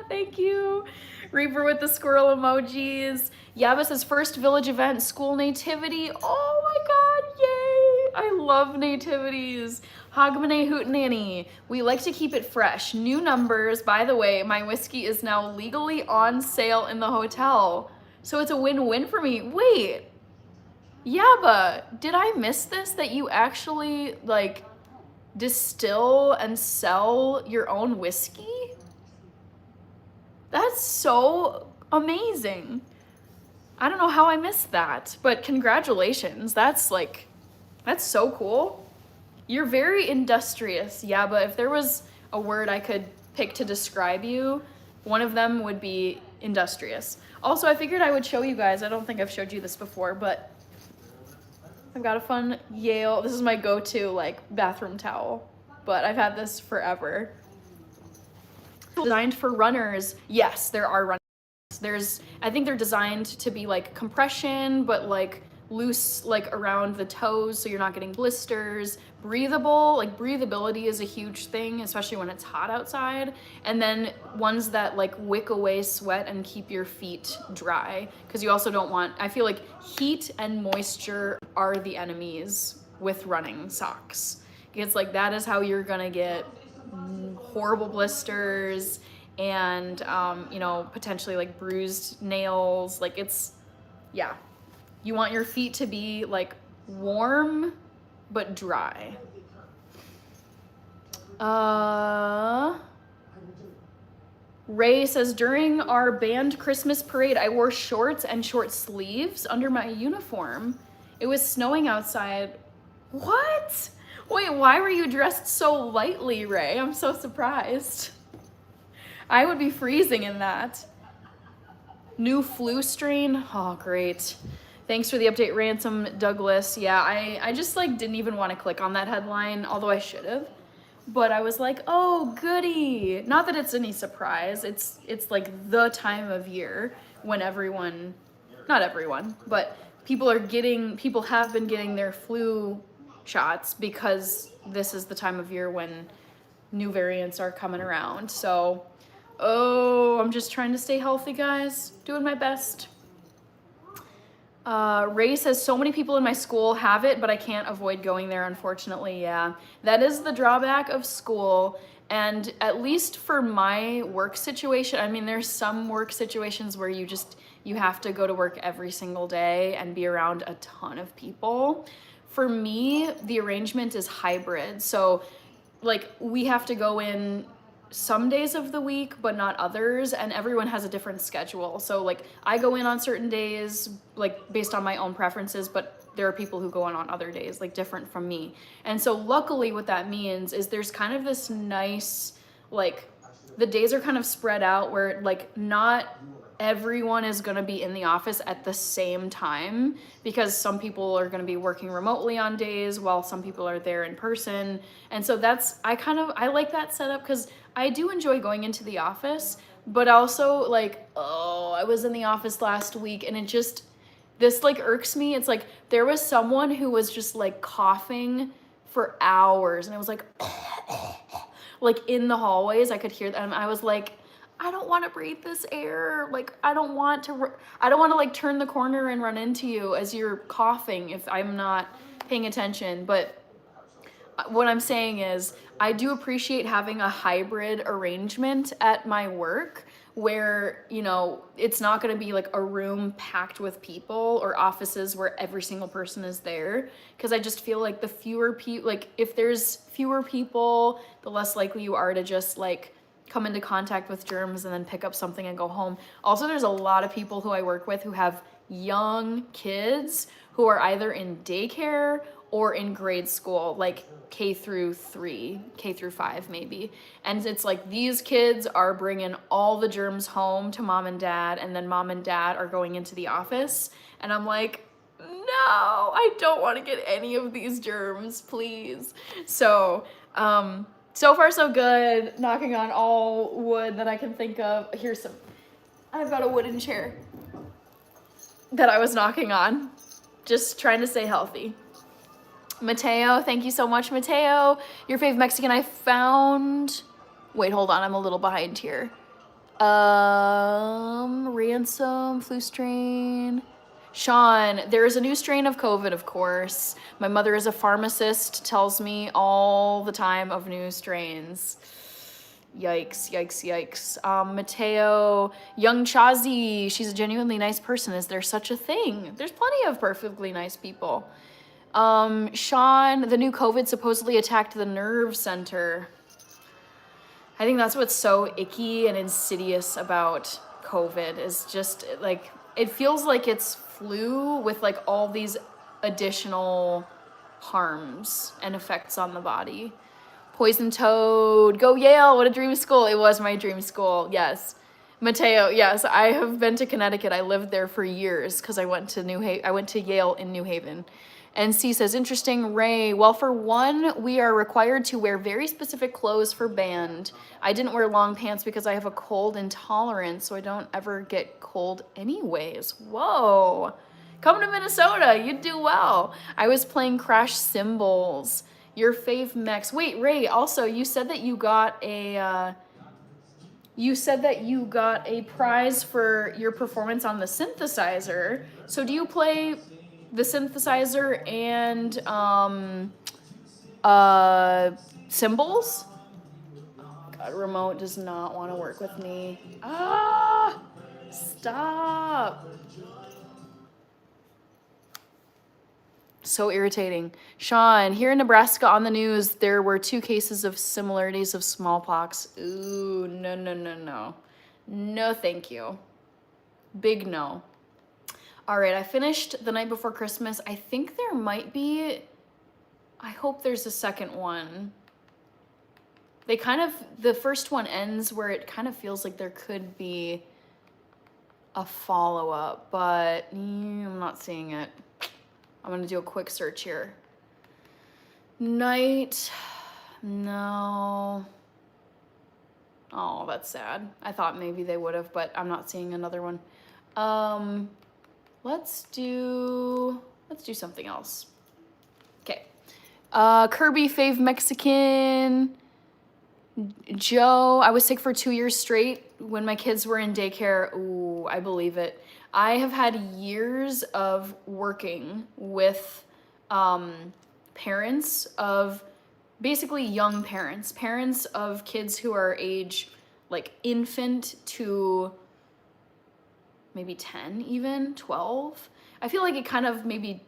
Thank you. Reaper with the squirrel emojis. Yaba says first village event, school nativity. Oh my God, yay. I love nativities. Hogmanay Hootenanny. We like to keep it fresh. New numbers. By the way, my whiskey is now legally on sale in the hotel. So it's a win-win for me. Wait, Yaba, did I miss this? That you actually like distill and sell your own whiskey? That's so amazing. I don't know how I missed that, but congratulations. That's so cool. You're very industrious, Yaba. If there was a word I could pick to describe you, one of them would be industrious. Also, I figured I would show you guys. I don't think I've showed you this before, but I've got a fun Yale. This is my go-to like bathroom towel, but I've had this forever. Designed for runners. Yes, there are runners. I think they're designed to be like compression, but like loose, like around the toes, so you're not getting blisters. Breathable, like breathability is a huge thing, especially when it's hot outside. And then ones that like wick away sweat and keep your feet dry, because you also don't want, I feel like heat and moisture are the enemies with running socks. It's like that is how you're gonna get horrible blisters and you know, potentially like bruised nails. Like it's, yeah. You want your feet to be like warm but dry. Ray says, during our band Christmas parade, I wore shorts and short sleeves under my uniform. It was snowing outside. What? Wait, why were you dressed so lightly, Ray? I'm so surprised. I would be freezing in that. New flu strain? Oh, great. Thanks for the update, Ransom Douglas. Yeah, I just like didn't even want to click on that headline, although I should have. But I was like, oh, goody. Not that it's any surprise. It's like the time of year when everyone, not everyone, but people have been getting their flu shots, because this is the time of year when new variants are coming around. So, I'm just trying to stay healthy, guys. Doing my best. Ray says, so many people in my school have it, but I can't avoid going there, unfortunately. Yeah, that is the drawback of school. And at least for my work situation, I mean, there's some work situations where you have to go to work every single day and be around a ton of people. For me, the arrangement is hybrid. So like we have to go in some days of the week, but not others, and everyone has a different schedule. So like I go in on certain days, like based on my own preferences, but there are people who go in on other days, like different from me. And so luckily what that means is there's kind of this nice, like the days are kind of spread out where like not everyone is going to be in the office at the same time, because some people are going to be working remotely on days while some people are there in person. And so I like that setup, because I do enjoy going into the office, but also like, oh, I was in the office last week and this like irks me. It's like there was someone who was just like coughing for hours, and it was like like in the hallways I could hear them. I was like, I don't want to breathe this air. Like I don't want to like turn the corner and run into you as you're coughing if I'm not paying attention. But what I'm saying is I do appreciate having a hybrid arrangement at my work where, you know, it's not going to be like a room packed with people or offices where every single person is there. Because I just feel like the fewer people, like if there's fewer people, the less likely you are to just like come into contact with germs and then pick up something and go home. Also, there's a lot of people who I work with who have young kids who are either in daycare or in grade school, like K through 5 maybe. And it's like these kids are bringing all the germs home to mom and dad, and then mom and dad are going into the office. And I'm like, no, I don't want to get any of these germs, please. So, so far so good, knocking on all wood that I can think of. I've got a wooden chair that I was knocking on, just trying to stay healthy. Mateo, thank you so much, Mateo. Your fave Mexican I found. Wait, hold on, I'm a little behind here. Ransom, flu strain. Sean, there is a new strain of COVID, of course. My mother is a pharmacist, tells me all the time of new strains. Yikes, yikes, yikes. Mateo, young Chazi, she's a genuinely nice person. Is there such a thing? There's plenty of perfectly nice people. Sean, the new COVID supposedly attacked the nerve center. I think that's what's so icky and insidious about COVID is just like, it feels like it's flu with like all these additional harms and effects on the body. Poison Toad, go Yale, what a dream school. It was my dream school, yes. Mateo, yes, I have been to Connecticut. I lived there for years because I went to Yale in New Haven. And C says, interesting, Ray. Well, for one, we are required to wear very specific clothes for band. I didn't wear long pants because I have a cold intolerance, so I don't ever get cold anyways. Whoa. Come to Minnesota, you'd do well. I was playing Crash Cymbals. Your fave Mex. Wait, Ray, also, you said that you got a prize for your performance on the synthesizer. So do you play the synthesizer and cymbals? God, remote does not want to work with me. Stop. So irritating. Sean, here in Nebraska on the news, there were 2 cases of similarities of smallpox. Ooh, no, no, no, no. No, thank you. Big no. All right, I finished The Night Before Christmas. I think there might be, I hope there's a second one. The first one ends where it kind of feels like there could be a follow-up, but I'm not seeing it. I'm gonna do a quick search here. Night, no. Oh, that's sad. I thought maybe they would have, but I'm not seeing another one. Let's do something else. Okay. Kirby fave Mexican. Joe, I was sick for 2 years straight when my kids were in daycare. Ooh, I believe it. I have had years of working with parents of basically young parents of kids who are age like infant to maybe 10 even, 12. I feel like it kind of maybe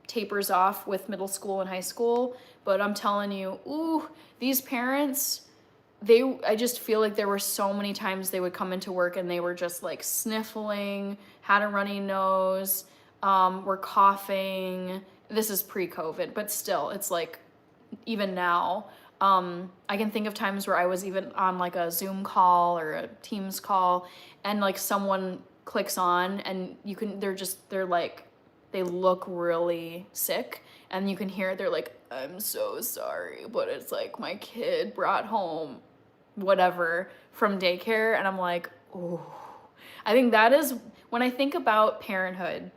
tapers off with middle school and high school, but I'm telling you, ooh, these parents, I just feel like there were so many times they would come into work and they were just like sniffling, had a runny nose, were coughing. This is pre-COVID, but still, it's like, even now, I can think of times where I was even on like a Zoom call or a Teams call, and like someone clicks on and they're like, they look really sick, and you can hear they're like, I'm so sorry, but it's like my kid brought home whatever from daycare. And I'm like, oh, I think that is when I think about parenthood,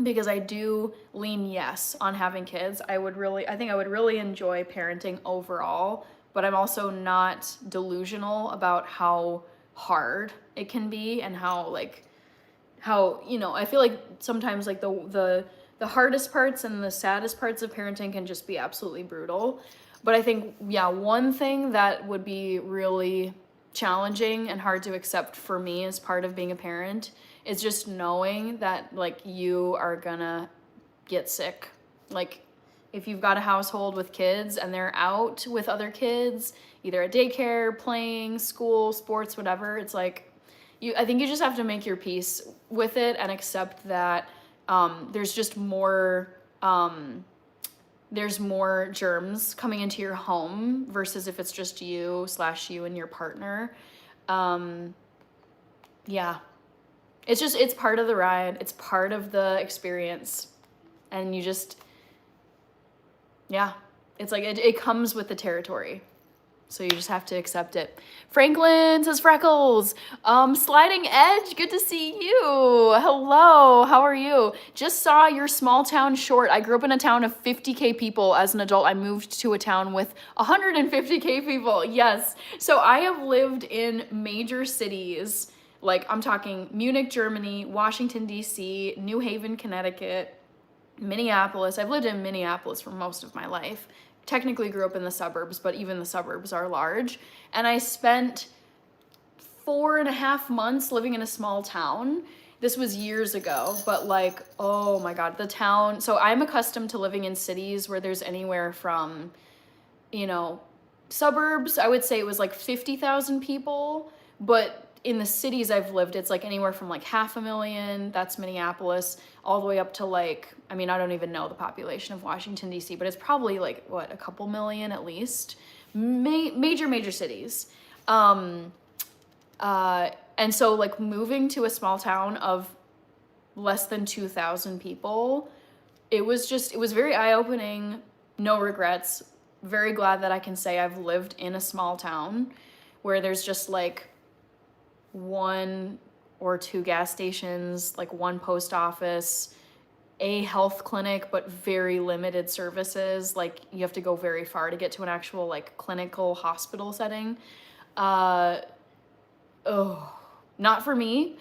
because I do lean yes on having kids. I think I would really enjoy parenting overall, but I'm also not delusional about how hard it can be, and how I feel like sometimes like the hardest parts and the saddest parts of parenting can just be absolutely brutal. But I think, yeah, one thing that would be really challenging and hard to accept for me as part of being a parent is just knowing that like you are gonna get sick. Like if you've got a household with kids and they're out with other kids, either at daycare, playing, school, sports, whatever, it's like I think you just have to make your peace with it and accept that there's just more there's more germs coming into your home versus if it's just you and your partner. Yeah. It's part of the ride. It's part of the experience. And you just, yeah, it's like, it comes with the territory. So you just have to accept it. Franklin says Freckles. Sliding Edge, good to see you. Hello, how are you? Just saw your small town short. I grew up in a town of 50K people. As an adult, I moved to a town with 150K people. Yes. So I have lived in major cities. Like I'm talking Munich, Germany, Washington, D.C., New Haven, Connecticut, Minneapolis. I've lived in Minneapolis for most of my life. Technically grew up in the suburbs, but even the suburbs are large. And I spent 4.5 months living in a small town. This was years ago, but like, oh my God, the town. So I'm accustomed to living in cities where there's anywhere from, suburbs, I would say it was like 50,000 people, but in the cities I've lived, it's like anywhere from like 500,000, that's Minneapolis, all the way up to like, I don't even know the population of Washington, D.C., but it's probably like, what, a couple million at least? Major cities. And so like moving to a small town of less than 2,000 people, it was very eye-opening, no regrets. Very glad that I can say I've lived in a small town where there's just like 1 or 2 gas stations, like 1 post office, a health clinic, but very limited services. Like you have to go very far to get to an actual like clinical hospital setting. Not for me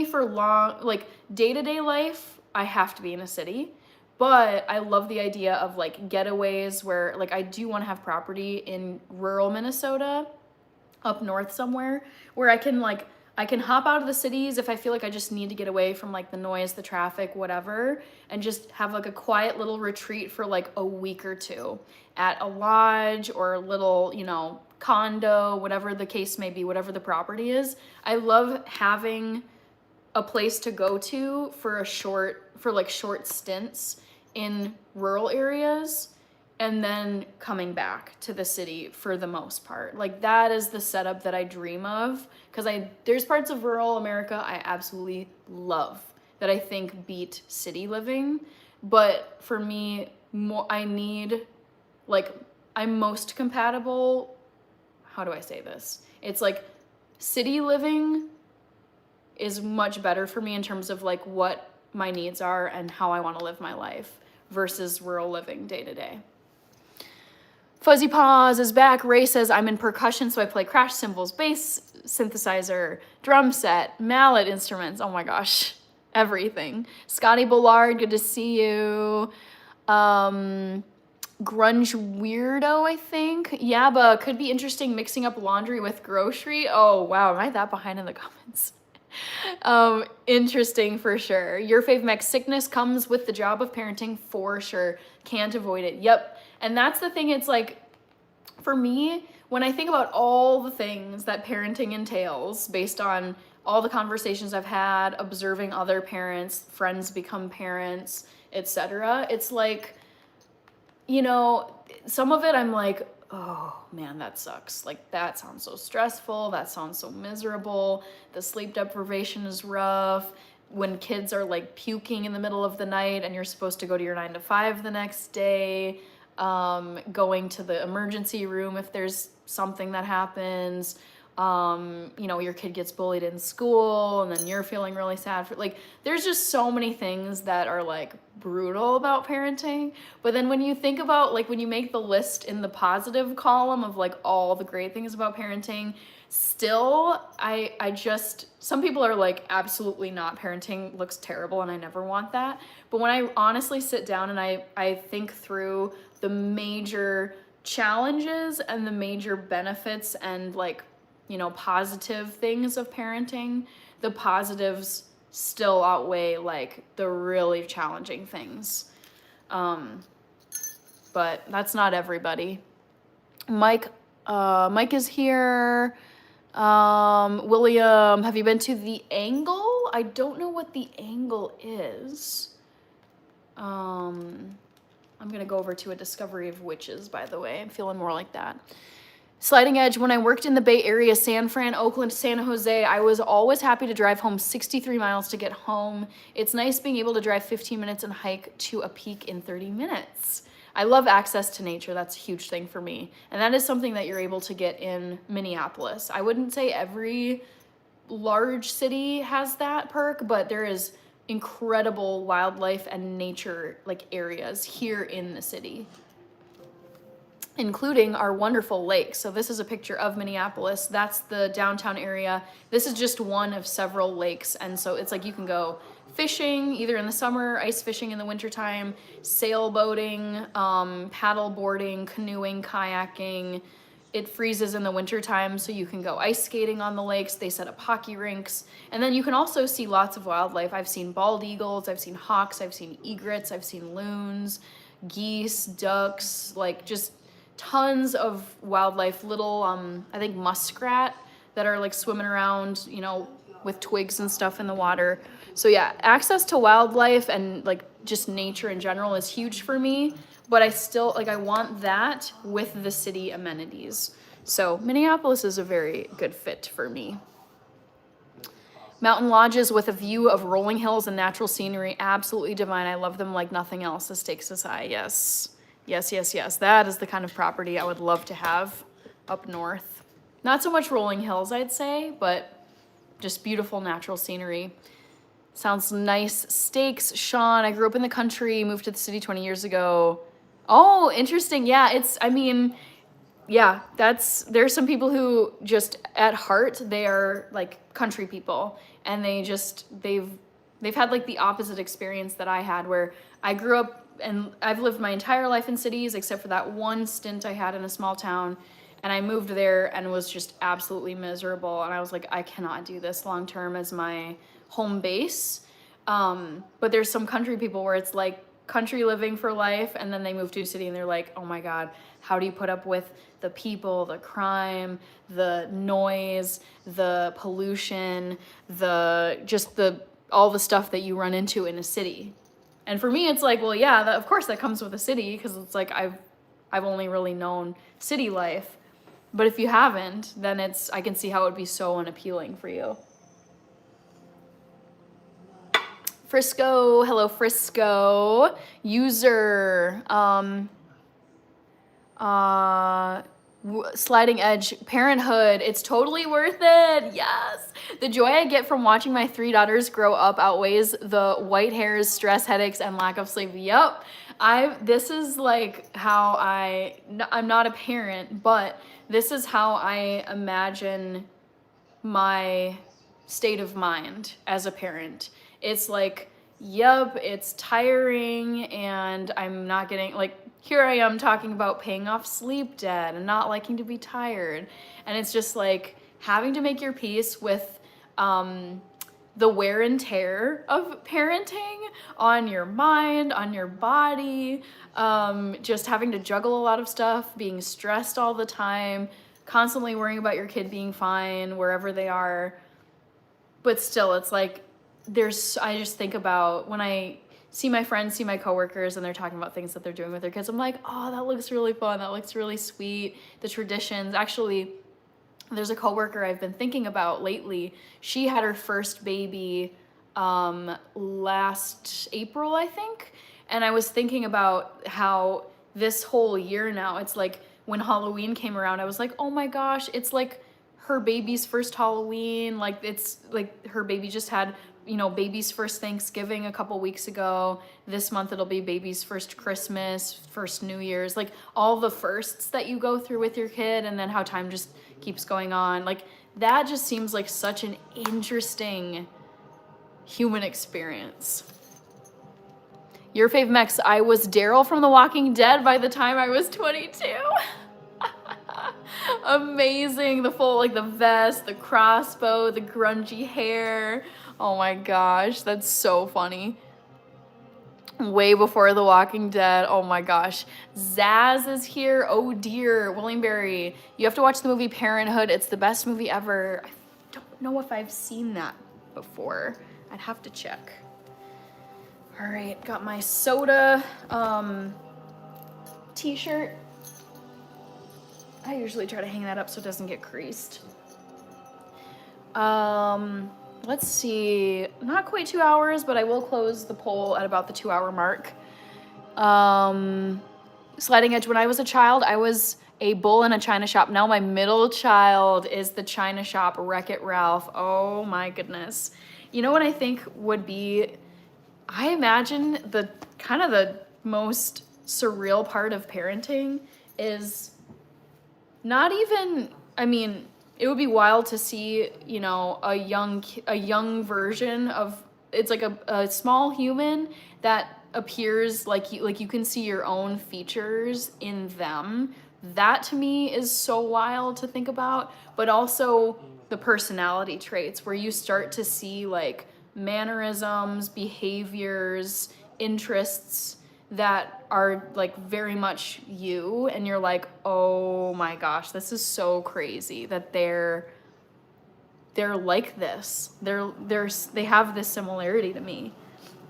for long, like day-to-day life. I have to be in a city, but I love the idea of like getaways where like I do want to have property in rural Minnesota, up north somewhere, where I can hop out of the cities if I feel like I just need to get away from like the noise, the traffic, whatever, and just have like a quiet little retreat for like a week or 2 at a lodge or a little, condo, whatever the case may be, whatever the property is. I love having a place to go to for short stints in rural areas, and then coming back to the city for the most part. Like that is the setup that I dream of, because there's parts of rural America I absolutely love that I think beat city living. But for me, I'm most compatible. How do I say this? It's like city living is much better for me in terms of like what my needs are and how I want to live my life versus rural living day to day. Fuzzy Paws is back. Ray says, I'm in percussion, so I play crash cymbals, bass, synthesizer, drum set, mallet instruments. Oh my gosh, everything. Scotty Bullard, good to see you. Grunge Weirdo, I think. Yaba, could be interesting mixing up laundry with grocery. Oh wow, am I that behind in the comments? Interesting for sure. Your fave mech, sickness comes with the job of parenting for sure. Can't avoid it. Yep. And that's the thing. It's like, for me, when I think about all the things that parenting entails based on all the conversations I've had, observing other parents, friends become parents, etc., it's like, you know, some of it I'm like, oh man, that sucks. Like, that sounds so stressful. That sounds so miserable. The sleep deprivation is rough. When kids are like puking in the middle of the night and you're supposed to go to your 9 to 5 the next day, going to the emergency room if there's something that happens, you know, your kid gets bullied in school and then you're feeling really sad for, like, there's just so many things that are like brutal about parenting. But then when you think about, like, when you make the list in the positive column of like all the great things about parenting, still I just, some people are like, absolutely not, parenting looks terrible and I never want that. But when I honestly sit down and I think through the major challenges and the major benefits and, like, you know, positive things of parenting, the positives still outweigh like the really challenging things. But that's not everybody. Mike is here. William, have you been to the Angle? I don't know what the Angle is. I'm gonna go over to a Discovery of Witches, by the way. I'm feeling more like that. Sliding Edge, when I worked in the Bay Area, San Fran, Oakland, San Jose, I was always happy to drive home 63 miles to get home. It's nice being able to drive 15 minutes and hike to a peak in 30 minutes. I love access to nature. That's a huge thing for me. And that is something that you're able to get in Minneapolis. I wouldn't say every large city has that perk, but there is incredible wildlife and nature like areas here in the city, including our wonderful lakes. So this is a picture of Minneapolis. That's the downtown area. This is just one of several lakes. And so it's like you can go fishing either in the summer, ice fishing in the wintertime, sailboating, paddle boarding, canoeing, kayaking. It freezes in the wintertime, so you can go ice skating on the lakes. They set up hockey rinks. And then you can also see lots of wildlife. I've seen bald eagles, I've seen hawks, I've seen egrets, I've seen loons, geese, ducks, like just tons of wildlife, little, I think muskrat that are like swimming around, you know, with twigs and stuff in the water. So yeah, access to wildlife and like just nature in general is huge for me, but I still, like, I want that with the city amenities. So Minneapolis is a very good fit for me. Mountain lodges with a view of rolling hills and natural scenery, absolutely divine. I love them like nothing else. The stakes is high, yes. Yes, yes, yes. That is the kind of property I would love to have up north. Not so much rolling hills, I'd say, but just beautiful natural scenery. Sounds nice. Steaks, Sean. I grew up in the country, moved to the city 20 years ago. Oh, interesting. Yeah, it's, I mean, yeah, there's some people who just at heart, they are like country people, and they've had like the opposite experience that I had, where I grew up and I've lived my entire life in cities except for that one stint I had in a small town, and I moved there and was just absolutely miserable, and I was like, I cannot do this long term as my home base. But there's some country people where it's like country living for life, and then they move to a city and they're like, oh my God, how do you put up with the people, the crime, the noise, the pollution, all the stuff that you run into in a city? And for me, it's like, well, yeah, of course that comes with a city, because it's like I've only really known city life. But if you haven't, then I can see how it would be so unappealing for you. Frisco, hello Frisco. User, Sliding Edge, parenthood, it's totally worth it. Yes. The joy I get from watching my 3 daughters grow up outweighs the white hairs, stress, headaches, and lack of sleep. Yep. This is like how I'm not a parent, but this is how I imagine my state of mind as a parent. It's like, yep, it's tiring, and I'm not getting, like, here I am talking about paying off sleep debt and not liking to be tired. And it's just like having to make your peace with the wear and tear of parenting on your mind, on your body, just having to juggle a lot of stuff, being stressed all the time, constantly worrying about your kid being fine wherever they are. But still, it's like, I just think about when I see my friends, see my coworkers, and they're talking about things that they're doing with their kids. I'm like, oh, that looks really fun. That looks really sweet. The traditions. Actually, there's a coworker I've been thinking about lately. She had her first baby last April, I think. And I was thinking about how this whole year now, it's like when Halloween came around, I was like, oh my gosh, it's like her baby's first Halloween. Like, it's like her baby just had, you know, baby's first Thanksgiving a couple weeks ago. This month it'll be baby's first Christmas, first New Year's, like all the firsts that you go through with your kid, and then how time just keeps going on. Like, that just seems like such an interesting human experience. Your fave Mex, I was Daryl from The Walking Dead by the time I was 22. Amazing. The full, like the vest, the crossbow, the grungy hair. Oh my gosh, that's so funny. Way before The Walking Dead. Oh my gosh. Zaz is here. Oh dear. William Berry. You have to watch the movie Parenthood. It's the best movie ever. I don't know if I've seen that before. I'd have to check. All right, got my soda t-shirt. I usually try to hang that up so it doesn't get creased. Let's see, not quite 2 hours, but I will close the poll at about the 2 hour mark. Sliding Edge, when I was a child, I was a bull in a china shop. Now my middle child is the china shop Wreck-It Ralph. Oh my goodness. You know what I think would be, I imagine the kind of the most surreal part of parenting is not even, I mean, it would be wild to see, you know, a young version of, it's like a small human that appears like you can see your own features in them. That to me is so wild to think about, but also the personality traits where you start to see like mannerisms, behaviors, interests that are like very much you, and you're like, oh my gosh, this is so crazy that they're like this. They have this similarity to me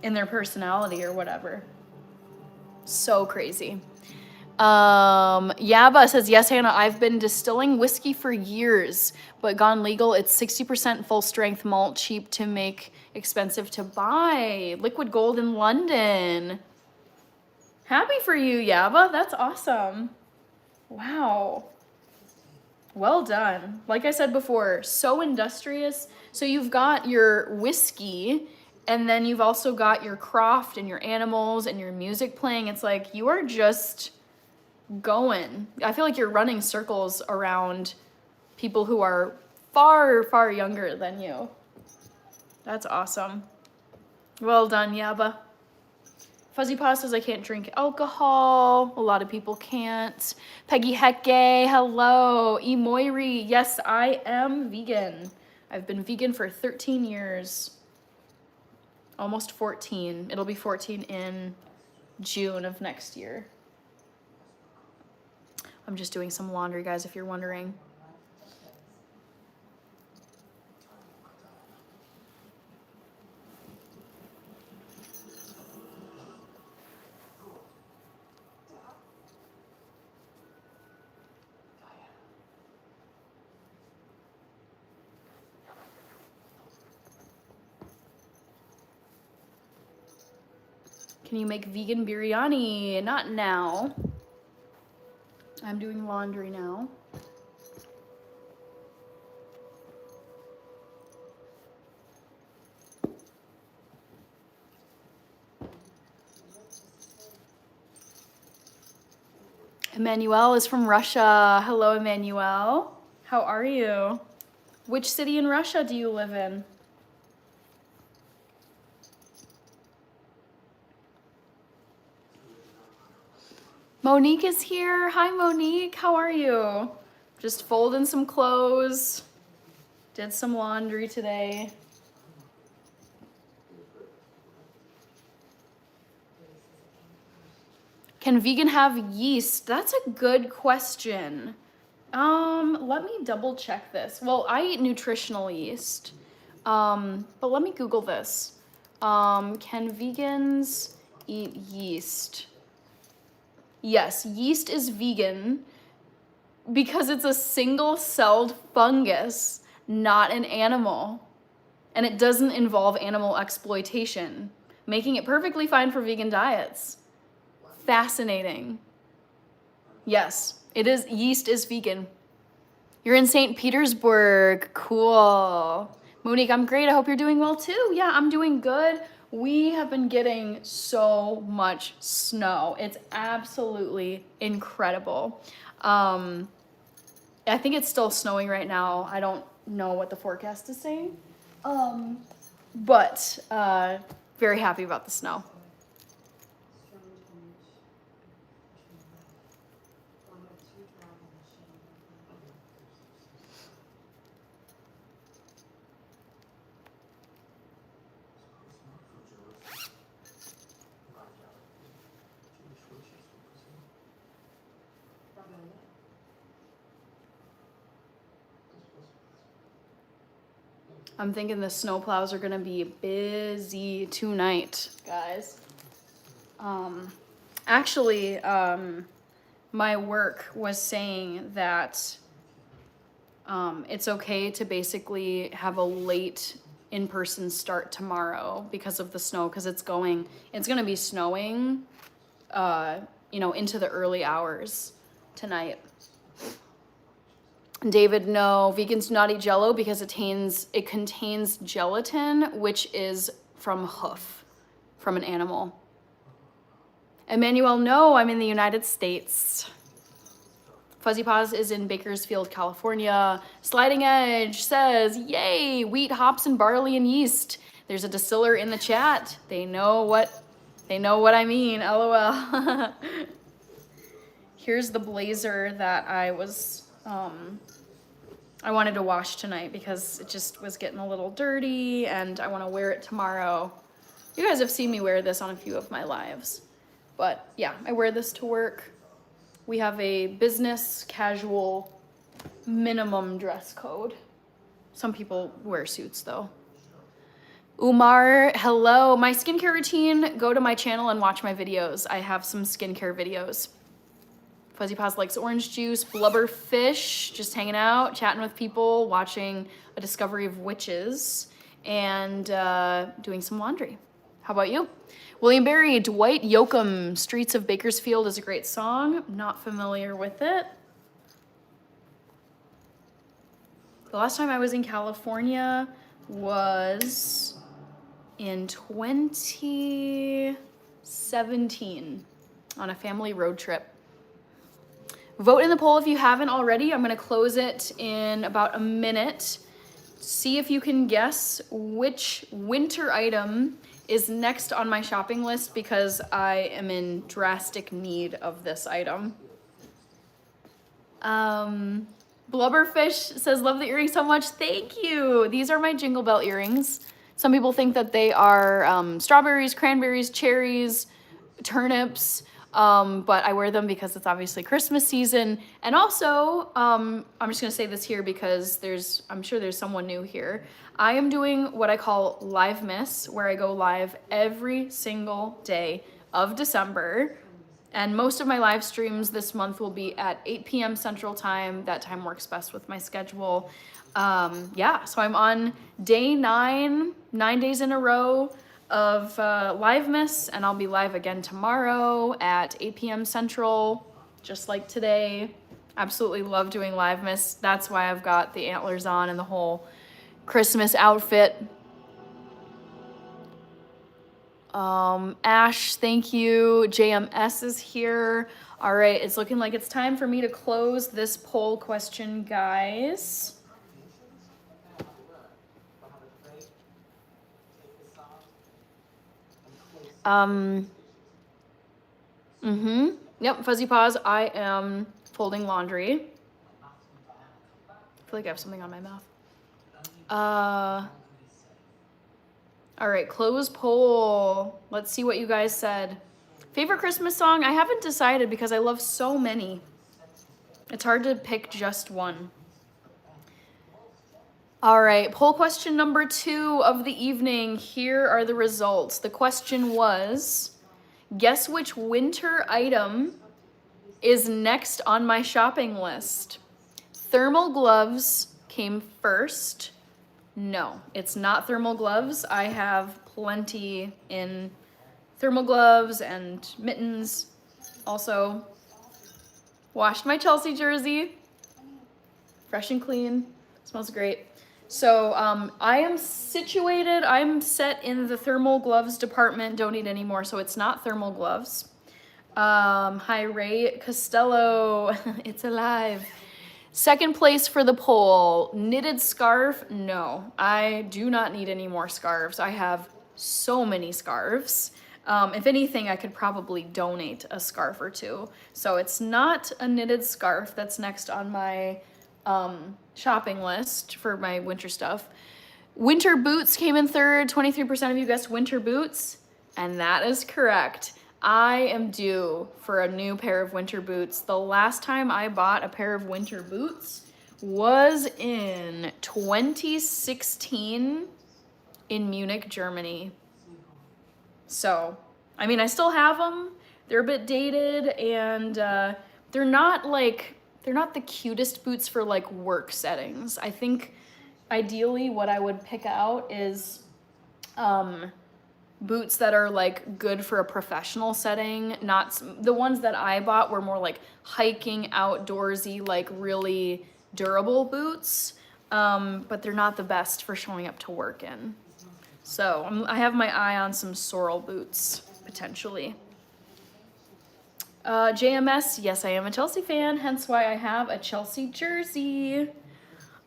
in their personality or whatever. So crazy. Yaba says, yes, Hannah, I've been distilling whiskey for years, but gone legal. It's 60% full strength malt, cheap to make, expensive to buy. Liquid Gold in London. Happy for you, Yaba. That's awesome. Wow. Well done. Like I said before, so industrious. So you've got your whiskey, and then you've also got your craft and your animals and your music playing. It's like you are just going. I feel like you're running circles around people who are far, far younger than you. That's awesome. Well done, Yaba. Fuzzy Paw says, I can't drink alcohol. A lot of people can't. Peggy Hecke, hello. E. Moiri, yes, I am vegan. I've been vegan for 13 years. Almost 14. It'll be 14 in June of next year. I'm just doing some laundry, guys, if you're wondering. Can you make vegan biryani? Not now. I'm doing laundry now. Emmanuel is from Russia. Hello, Emmanuel. How are you? Which city in Russia do you live in? Monique is here. Hi, Monique. How are you? Just folding some clothes. Did some laundry today. Can vegan have yeast? That's a good question. Let me double check this. Well, I eat nutritional yeast. But let me Google this. Can vegans eat yeast? Yes, yeast is vegan because it's a single-celled fungus, not an animal. And it doesn't involve animal exploitation, making it perfectly fine for vegan diets. Fascinating. Yes, it is. Yeast is vegan. You're in St. Petersburg. Cool. Monique, I'm great. I hope you're doing well too. Yeah, I'm doing good. We have been getting so much snow. It's absolutely incredible. I think it's still snowing right now. I don't know what the forecast is saying. But very happy about the snow. I'm thinking the snowplows are gonna be busy tonight, guys. Actually, my work was saying that it's okay to basically have a late in-person start tomorrow because of the snow, because it's gonna be snowing, into the early hours tonight. David, no, vegans do not eat Jell-O because it contains gelatin, which is from hoof, from an animal. Emmanuel, no, I'm in the United States. Fuzzy Paws is in Bakersfield, California. Sliding Edge says, yay, wheat, hops, and barley and yeast. There's a distiller in the chat. They know what I mean, LOL. Here's the blazer that I wanted to wash tonight because it just was getting a little dirty and I want to wear it tomorrow. You guys have seen me wear this on a few of my lives. But yeah, I wear this to work. We have a business casual minimum dress code. Some people wear suits though. Umar, hello. My skincare routine, go to my channel and watch my videos. I have some skincare videos. Fuzzy Paws likes orange juice. Blubberfish, just hanging out, chatting with people, watching A Discovery of Witches, and doing some laundry. How about you? William Barry, Dwight Yoakam, Streets of Bakersfield is a great song. Not familiar with it. The last time I was in California was in 2017 on a family road trip. Vote in the poll if you haven't already. I'm gonna close it in about a minute. See if you can guess which winter item is next on my shopping list because I am in drastic need of this item. Blubberfish says, love the earrings so much. Thank you. These are my Jingle Bell earrings. Some people think that they are strawberries, cranberries, cherries, turnips. But I wear them because it's obviously Christmas season. And also, I'm just gonna say this here because I'm sure there's someone new here. I am doing what I call Live Miss, where I go live every single day of December. And most of my live streams this month will be at 8 p.m. Central Time. That time works best with my schedule. So I'm on day 9 days in a row of Live Miss, and I'll be live again tomorrow at 8 p.m. Central, just like today. Absolutely love doing Live Miss. That's why I've got the antlers on and the whole Christmas outfit. Ash, thank you. JMS is here. All right, it's looking like it's time for me to close this poll question, guys. Yep, Fuzzy Paws, I am folding laundry. I feel like I have something on my mouth. All right, close poll. Let's see what you guys said. Favorite Christmas song? I haven't decided because I love so many. It's hard to pick just one. All right, poll question number 2 of the evening. Here are the results. The question was, guess which winter item is next on my shopping list? Thermal gloves came first. No, it's not thermal gloves. I have plenty in thermal gloves and mittens. Also, washed my Chelsea jersey. Fresh and clean. Smells great. So I am situated, I'm set in the thermal gloves department. Don't need any more, so it's not thermal gloves. Hi, Ray Costello. It's alive. Second place for the poll. Knitted scarf? No, I do not need any more scarves. I have so many scarves. If anything, I could probably donate a scarf or two. So it's not a knitted scarf that's next on my shopping list for my winter stuff. Winter boots came in third. 23% of you guessed winter boots, and that is correct. I am due for a new pair of winter boots. The last time I bought a pair of winter boots was in 2016 in Munich, Germany. So, I mean, I still have them. They're a bit dated, and they're not the cutest boots for like work settings. I think ideally what I would pick out is boots that are like good for a professional setting. Not the ones that I bought were more like hiking, outdoorsy, like really durable boots. But they're not the best for showing up to work in. So I have my eye on some Sorel boots potentially. JMS, yes, I am a Chelsea fan, hence why I have a Chelsea jersey.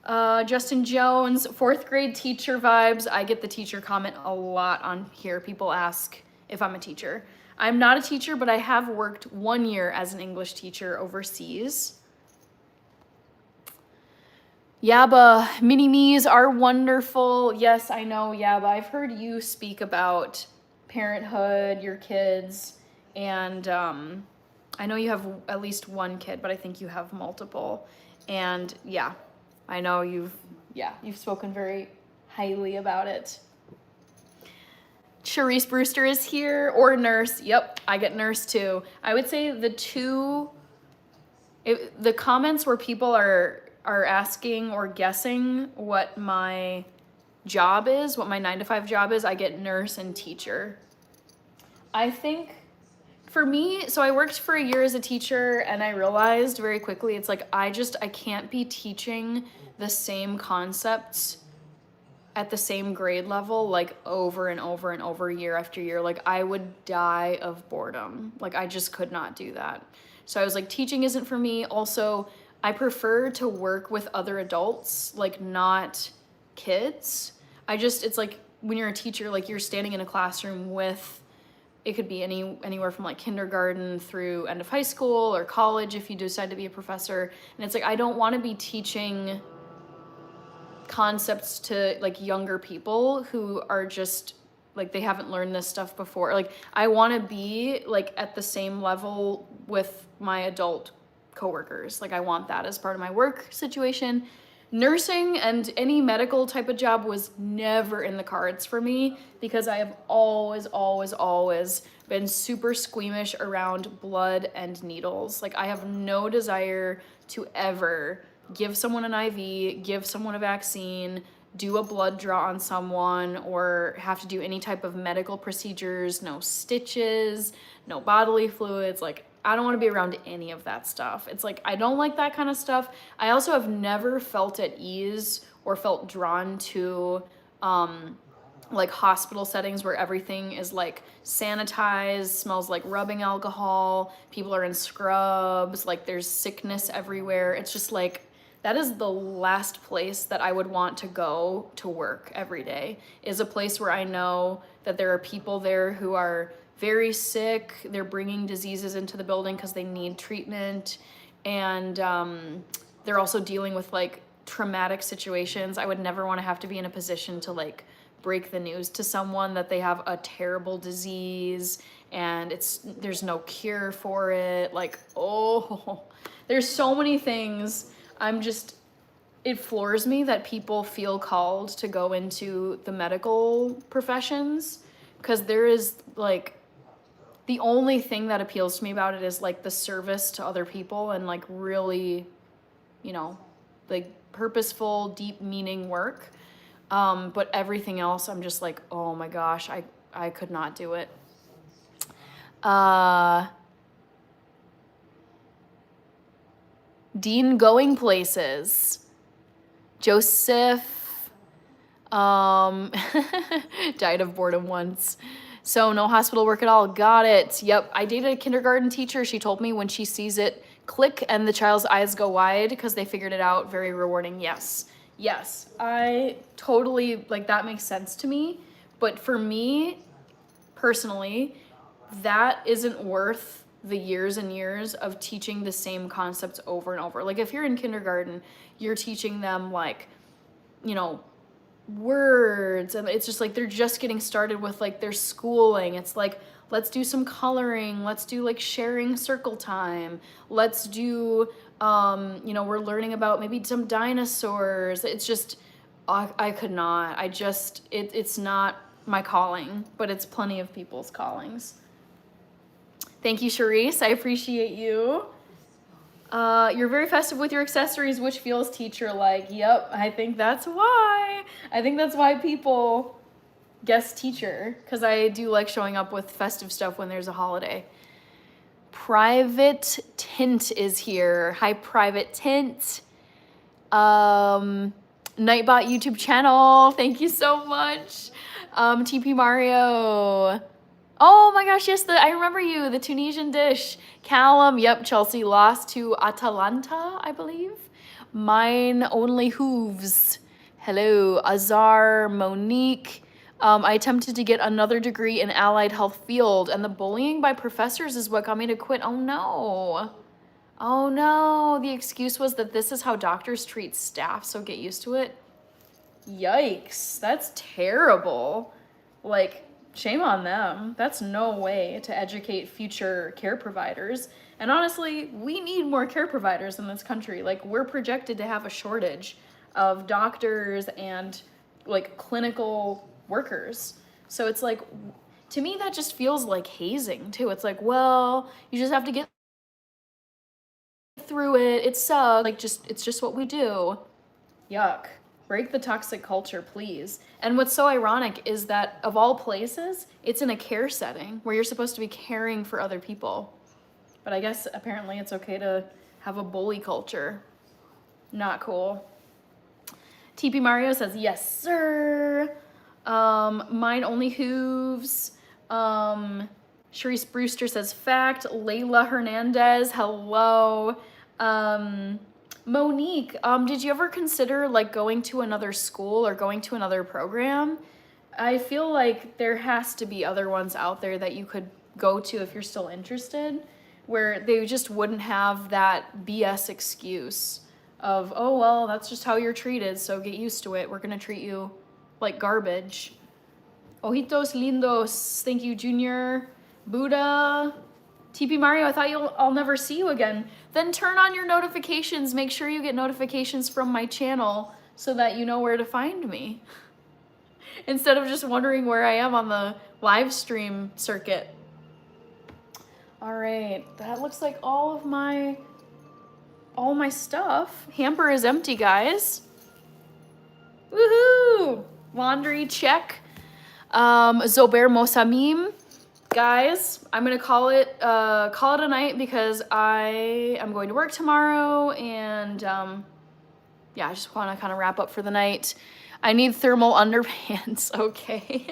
Justin Jones, 4th grade teacher vibes. I get the teacher comment a lot on here. People ask if I'm a teacher. I'm not a teacher, but I have worked 1 year as an English teacher overseas. Yaba, mini-me's are wonderful. Yes, I know, Yaba. I've heard you speak about parenthood, your kids, and I know you have at least one kid, but I think you have multiple. And yeah, I know you've spoken very highly about it. Charisse Brewster is here, or Nurse. Yep, I get Nurse too. I would say the comments where people are asking or guessing what my job is, what my 9-to-5 job is, I get Nurse and Teacher. I think for me, so I worked for a year as a teacher, and I realized very quickly, it's like, I can't be teaching the same concepts at the same grade level, like over and over and over, year after year. Like, I would die of boredom. Like, I just could not do that. So I was like, teaching isn't for me. Also, I prefer to work with other adults, like not kids. It's like when you're a teacher, like you're standing in a classroom with, it could be anywhere from like kindergarten through end of high school or college if you decide to be a professor. And it's like, I don't want to be teaching concepts to like younger people who are just like, they haven't learned this stuff before. Like, I want to be like at the same level with my adult coworkers. Like, I want that as part of my work situation. Nursing and any medical type of job was never in the cards for me because I have always been super squeamish around blood and needles. Like, I have no desire to ever give someone an IV, give someone a vaccine, do a blood draw on someone, or have to do any type of medical procedures, no stitches, no bodily fluids. Like, I don't want to be around any of that stuff. It's like, I don't like that kind of stuff. I also have never felt at ease or felt drawn to like hospital settings where everything is like sanitized, smells like rubbing alcohol, people are in scrubs, like there's sickness everywhere. It's just like, that is the last place that I would want to go to work every day, is a place where I know that there are people there who are very sick, they're bringing diseases into the building because they need treatment, and they're also dealing with like traumatic situations. I would never want to have to be in a position to like break the news to someone that they have a terrible disease and there's no cure for it. Like, oh, there's so many things. It floors me that people feel called to go into the medical professions, because there is like, the only thing that appeals to me about it is like the service to other people and like really, you know, like purposeful, deep meaning work. But everything else, I'm just like, oh my gosh, I could not do it. Dean going places. Joseph, died of boredom once. So no hospital work at all. Got it. Yep. I dated a kindergarten teacher. She told me when she sees it click and the child's eyes go wide because they figured it out. Very rewarding. Yes. Yes. I totally, like, that makes sense to me. But for me, personally, that isn't worth the years and years of teaching the same concepts over and over. Like, if you're in kindergarten, you're teaching them, like, you know, words, and it's just like they're just getting started with like their schooling. It's like, let's do some coloring, let's do like sharing circle time, let's do you know, we're learning about maybe some dinosaurs. It's just, I could not. It's not my calling, but it's plenty of people's callings. Thank you, Charisse. I appreciate you. You're very festive with your accessories, which feels teacher-like. Yep, I think that's why. I think that's why people guess teacher, because I do like showing up with festive stuff when there's a holiday. Private Tint is here. Hi, Private Tint. Nightbot YouTube channel. Thank you so much. TP Mario. Oh my gosh, yes, I remember you, the Tunisian dish. Callum, yep, Chelsea lost to Atalanta, I believe. Mine Only Hooves. Hello, Azar, Monique. I attempted to get another degree in allied health field, and the bullying by professors is what got me to quit. Oh no. Oh no, the excuse was that this is how doctors treat staff, so get used to it. Yikes, that's terrible. Like, shame on them. That's no way to educate future care providers. And honestly, we need more care providers in this country. Like, we're projected to have a shortage of doctors and like clinical workers. So it's like, to me, that just feels like hazing too. It's like, well, you just have to get through it. It sucks. Like, it's just what we do. Yuck. Break the toxic culture, please. And what's so ironic is that, of all places, it's in a care setting where you're supposed to be caring for other people. But I guess apparently it's okay to have a bully culture. Not cool. TP Mario says, yes, sir. Mine Only Hooves. Sharice Brewster says, fact. Layla Hernandez, hello. Monique, did you ever consider like going to another school or going to another program? I feel like there has to be other ones out there that you could go to if you're still interested, where they just wouldn't have that BS excuse of, oh, well, that's just how you're treated, so get used to it. We're gonna treat you like garbage. Ojitos lindos, thank you, Junior. Buddha. TP Mario, I thought I'll never see you again. Then turn on your notifications. Make sure you get notifications from my channel so that you know where to find me. Instead of just wondering where I am on the live stream circuit. All right, that looks like all my stuff. Hamper is empty, guys. Woohoo! Laundry check. Zober Mosamim. Guys, I'm gonna call it a night because I am going to work tomorrow, and yeah, I just want to kind of wrap up for the night. I need thermal underpants. Okay.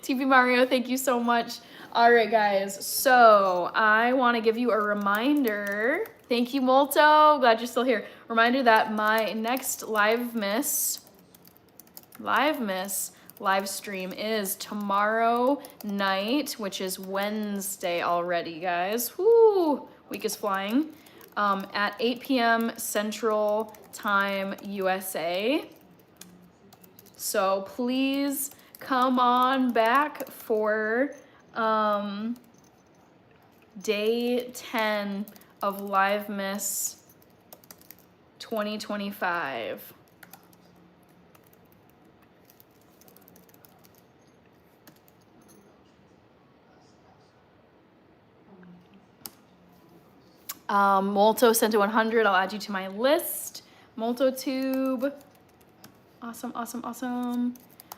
TV Mario, thank you so much. All right, guys. So I want to give you a reminder. Thank you, Molto. Glad you're still here. Reminder that my next live live stream is tomorrow night, which is Wednesday already, guys. Woo! Week is flying. At 8 p.m. Central Time, USA. So please come on back for Day 10 of Live Miss 2025. Molto sent a 100. I'll add you to my list. MoltoTube. Awesome, awesome, awesome.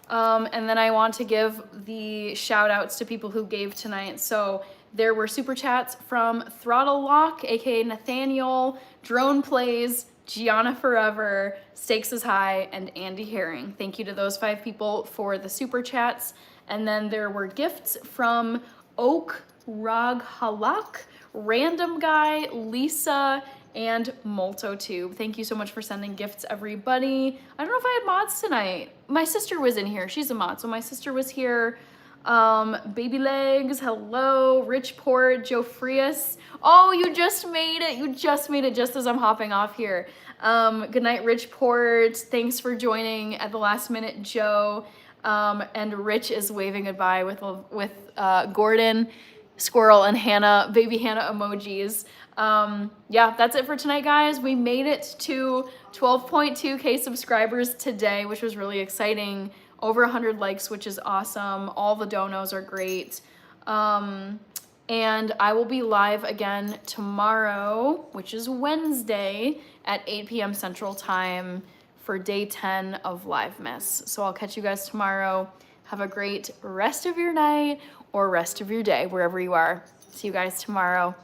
And then I want to give the shout outs to people who gave tonight. So there were super chats from Throttle Lock, aka Nathaniel, Drone Plays, Gianna Forever, Stakes is High, and Andy Herring. Thank you to those 5 people for the super chats. And then there were gifts from Oak Raghalak, Random Guy, Lisa, and MoltoTube. Thank you so much for sending gifts, everybody. I don't know if I had mods tonight. My sister was in here. She's a mod, so my sister was here. Baby Legs, hello. Rich Port, Joe Frias. Oh, you just made it. You just made it just as I'm hopping off here. Good night, Rich Port. Thanks for joining at the last minute, Joe. And Rich is waving goodbye with Gordon, Squirrel, and Hannah, baby Hannah emojis. Yeah, that's it for tonight, guys. We made it to 12.2K subscribers today, which was really exciting. Over 100 likes, which is awesome. All the donos are great. And I will be live again tomorrow, which is Wednesday at 8 p.m. Central Time for day 10 of Live Miss. So I'll catch you guys tomorrow. Have a great rest of your night or rest of your day, wherever you are. See you guys tomorrow.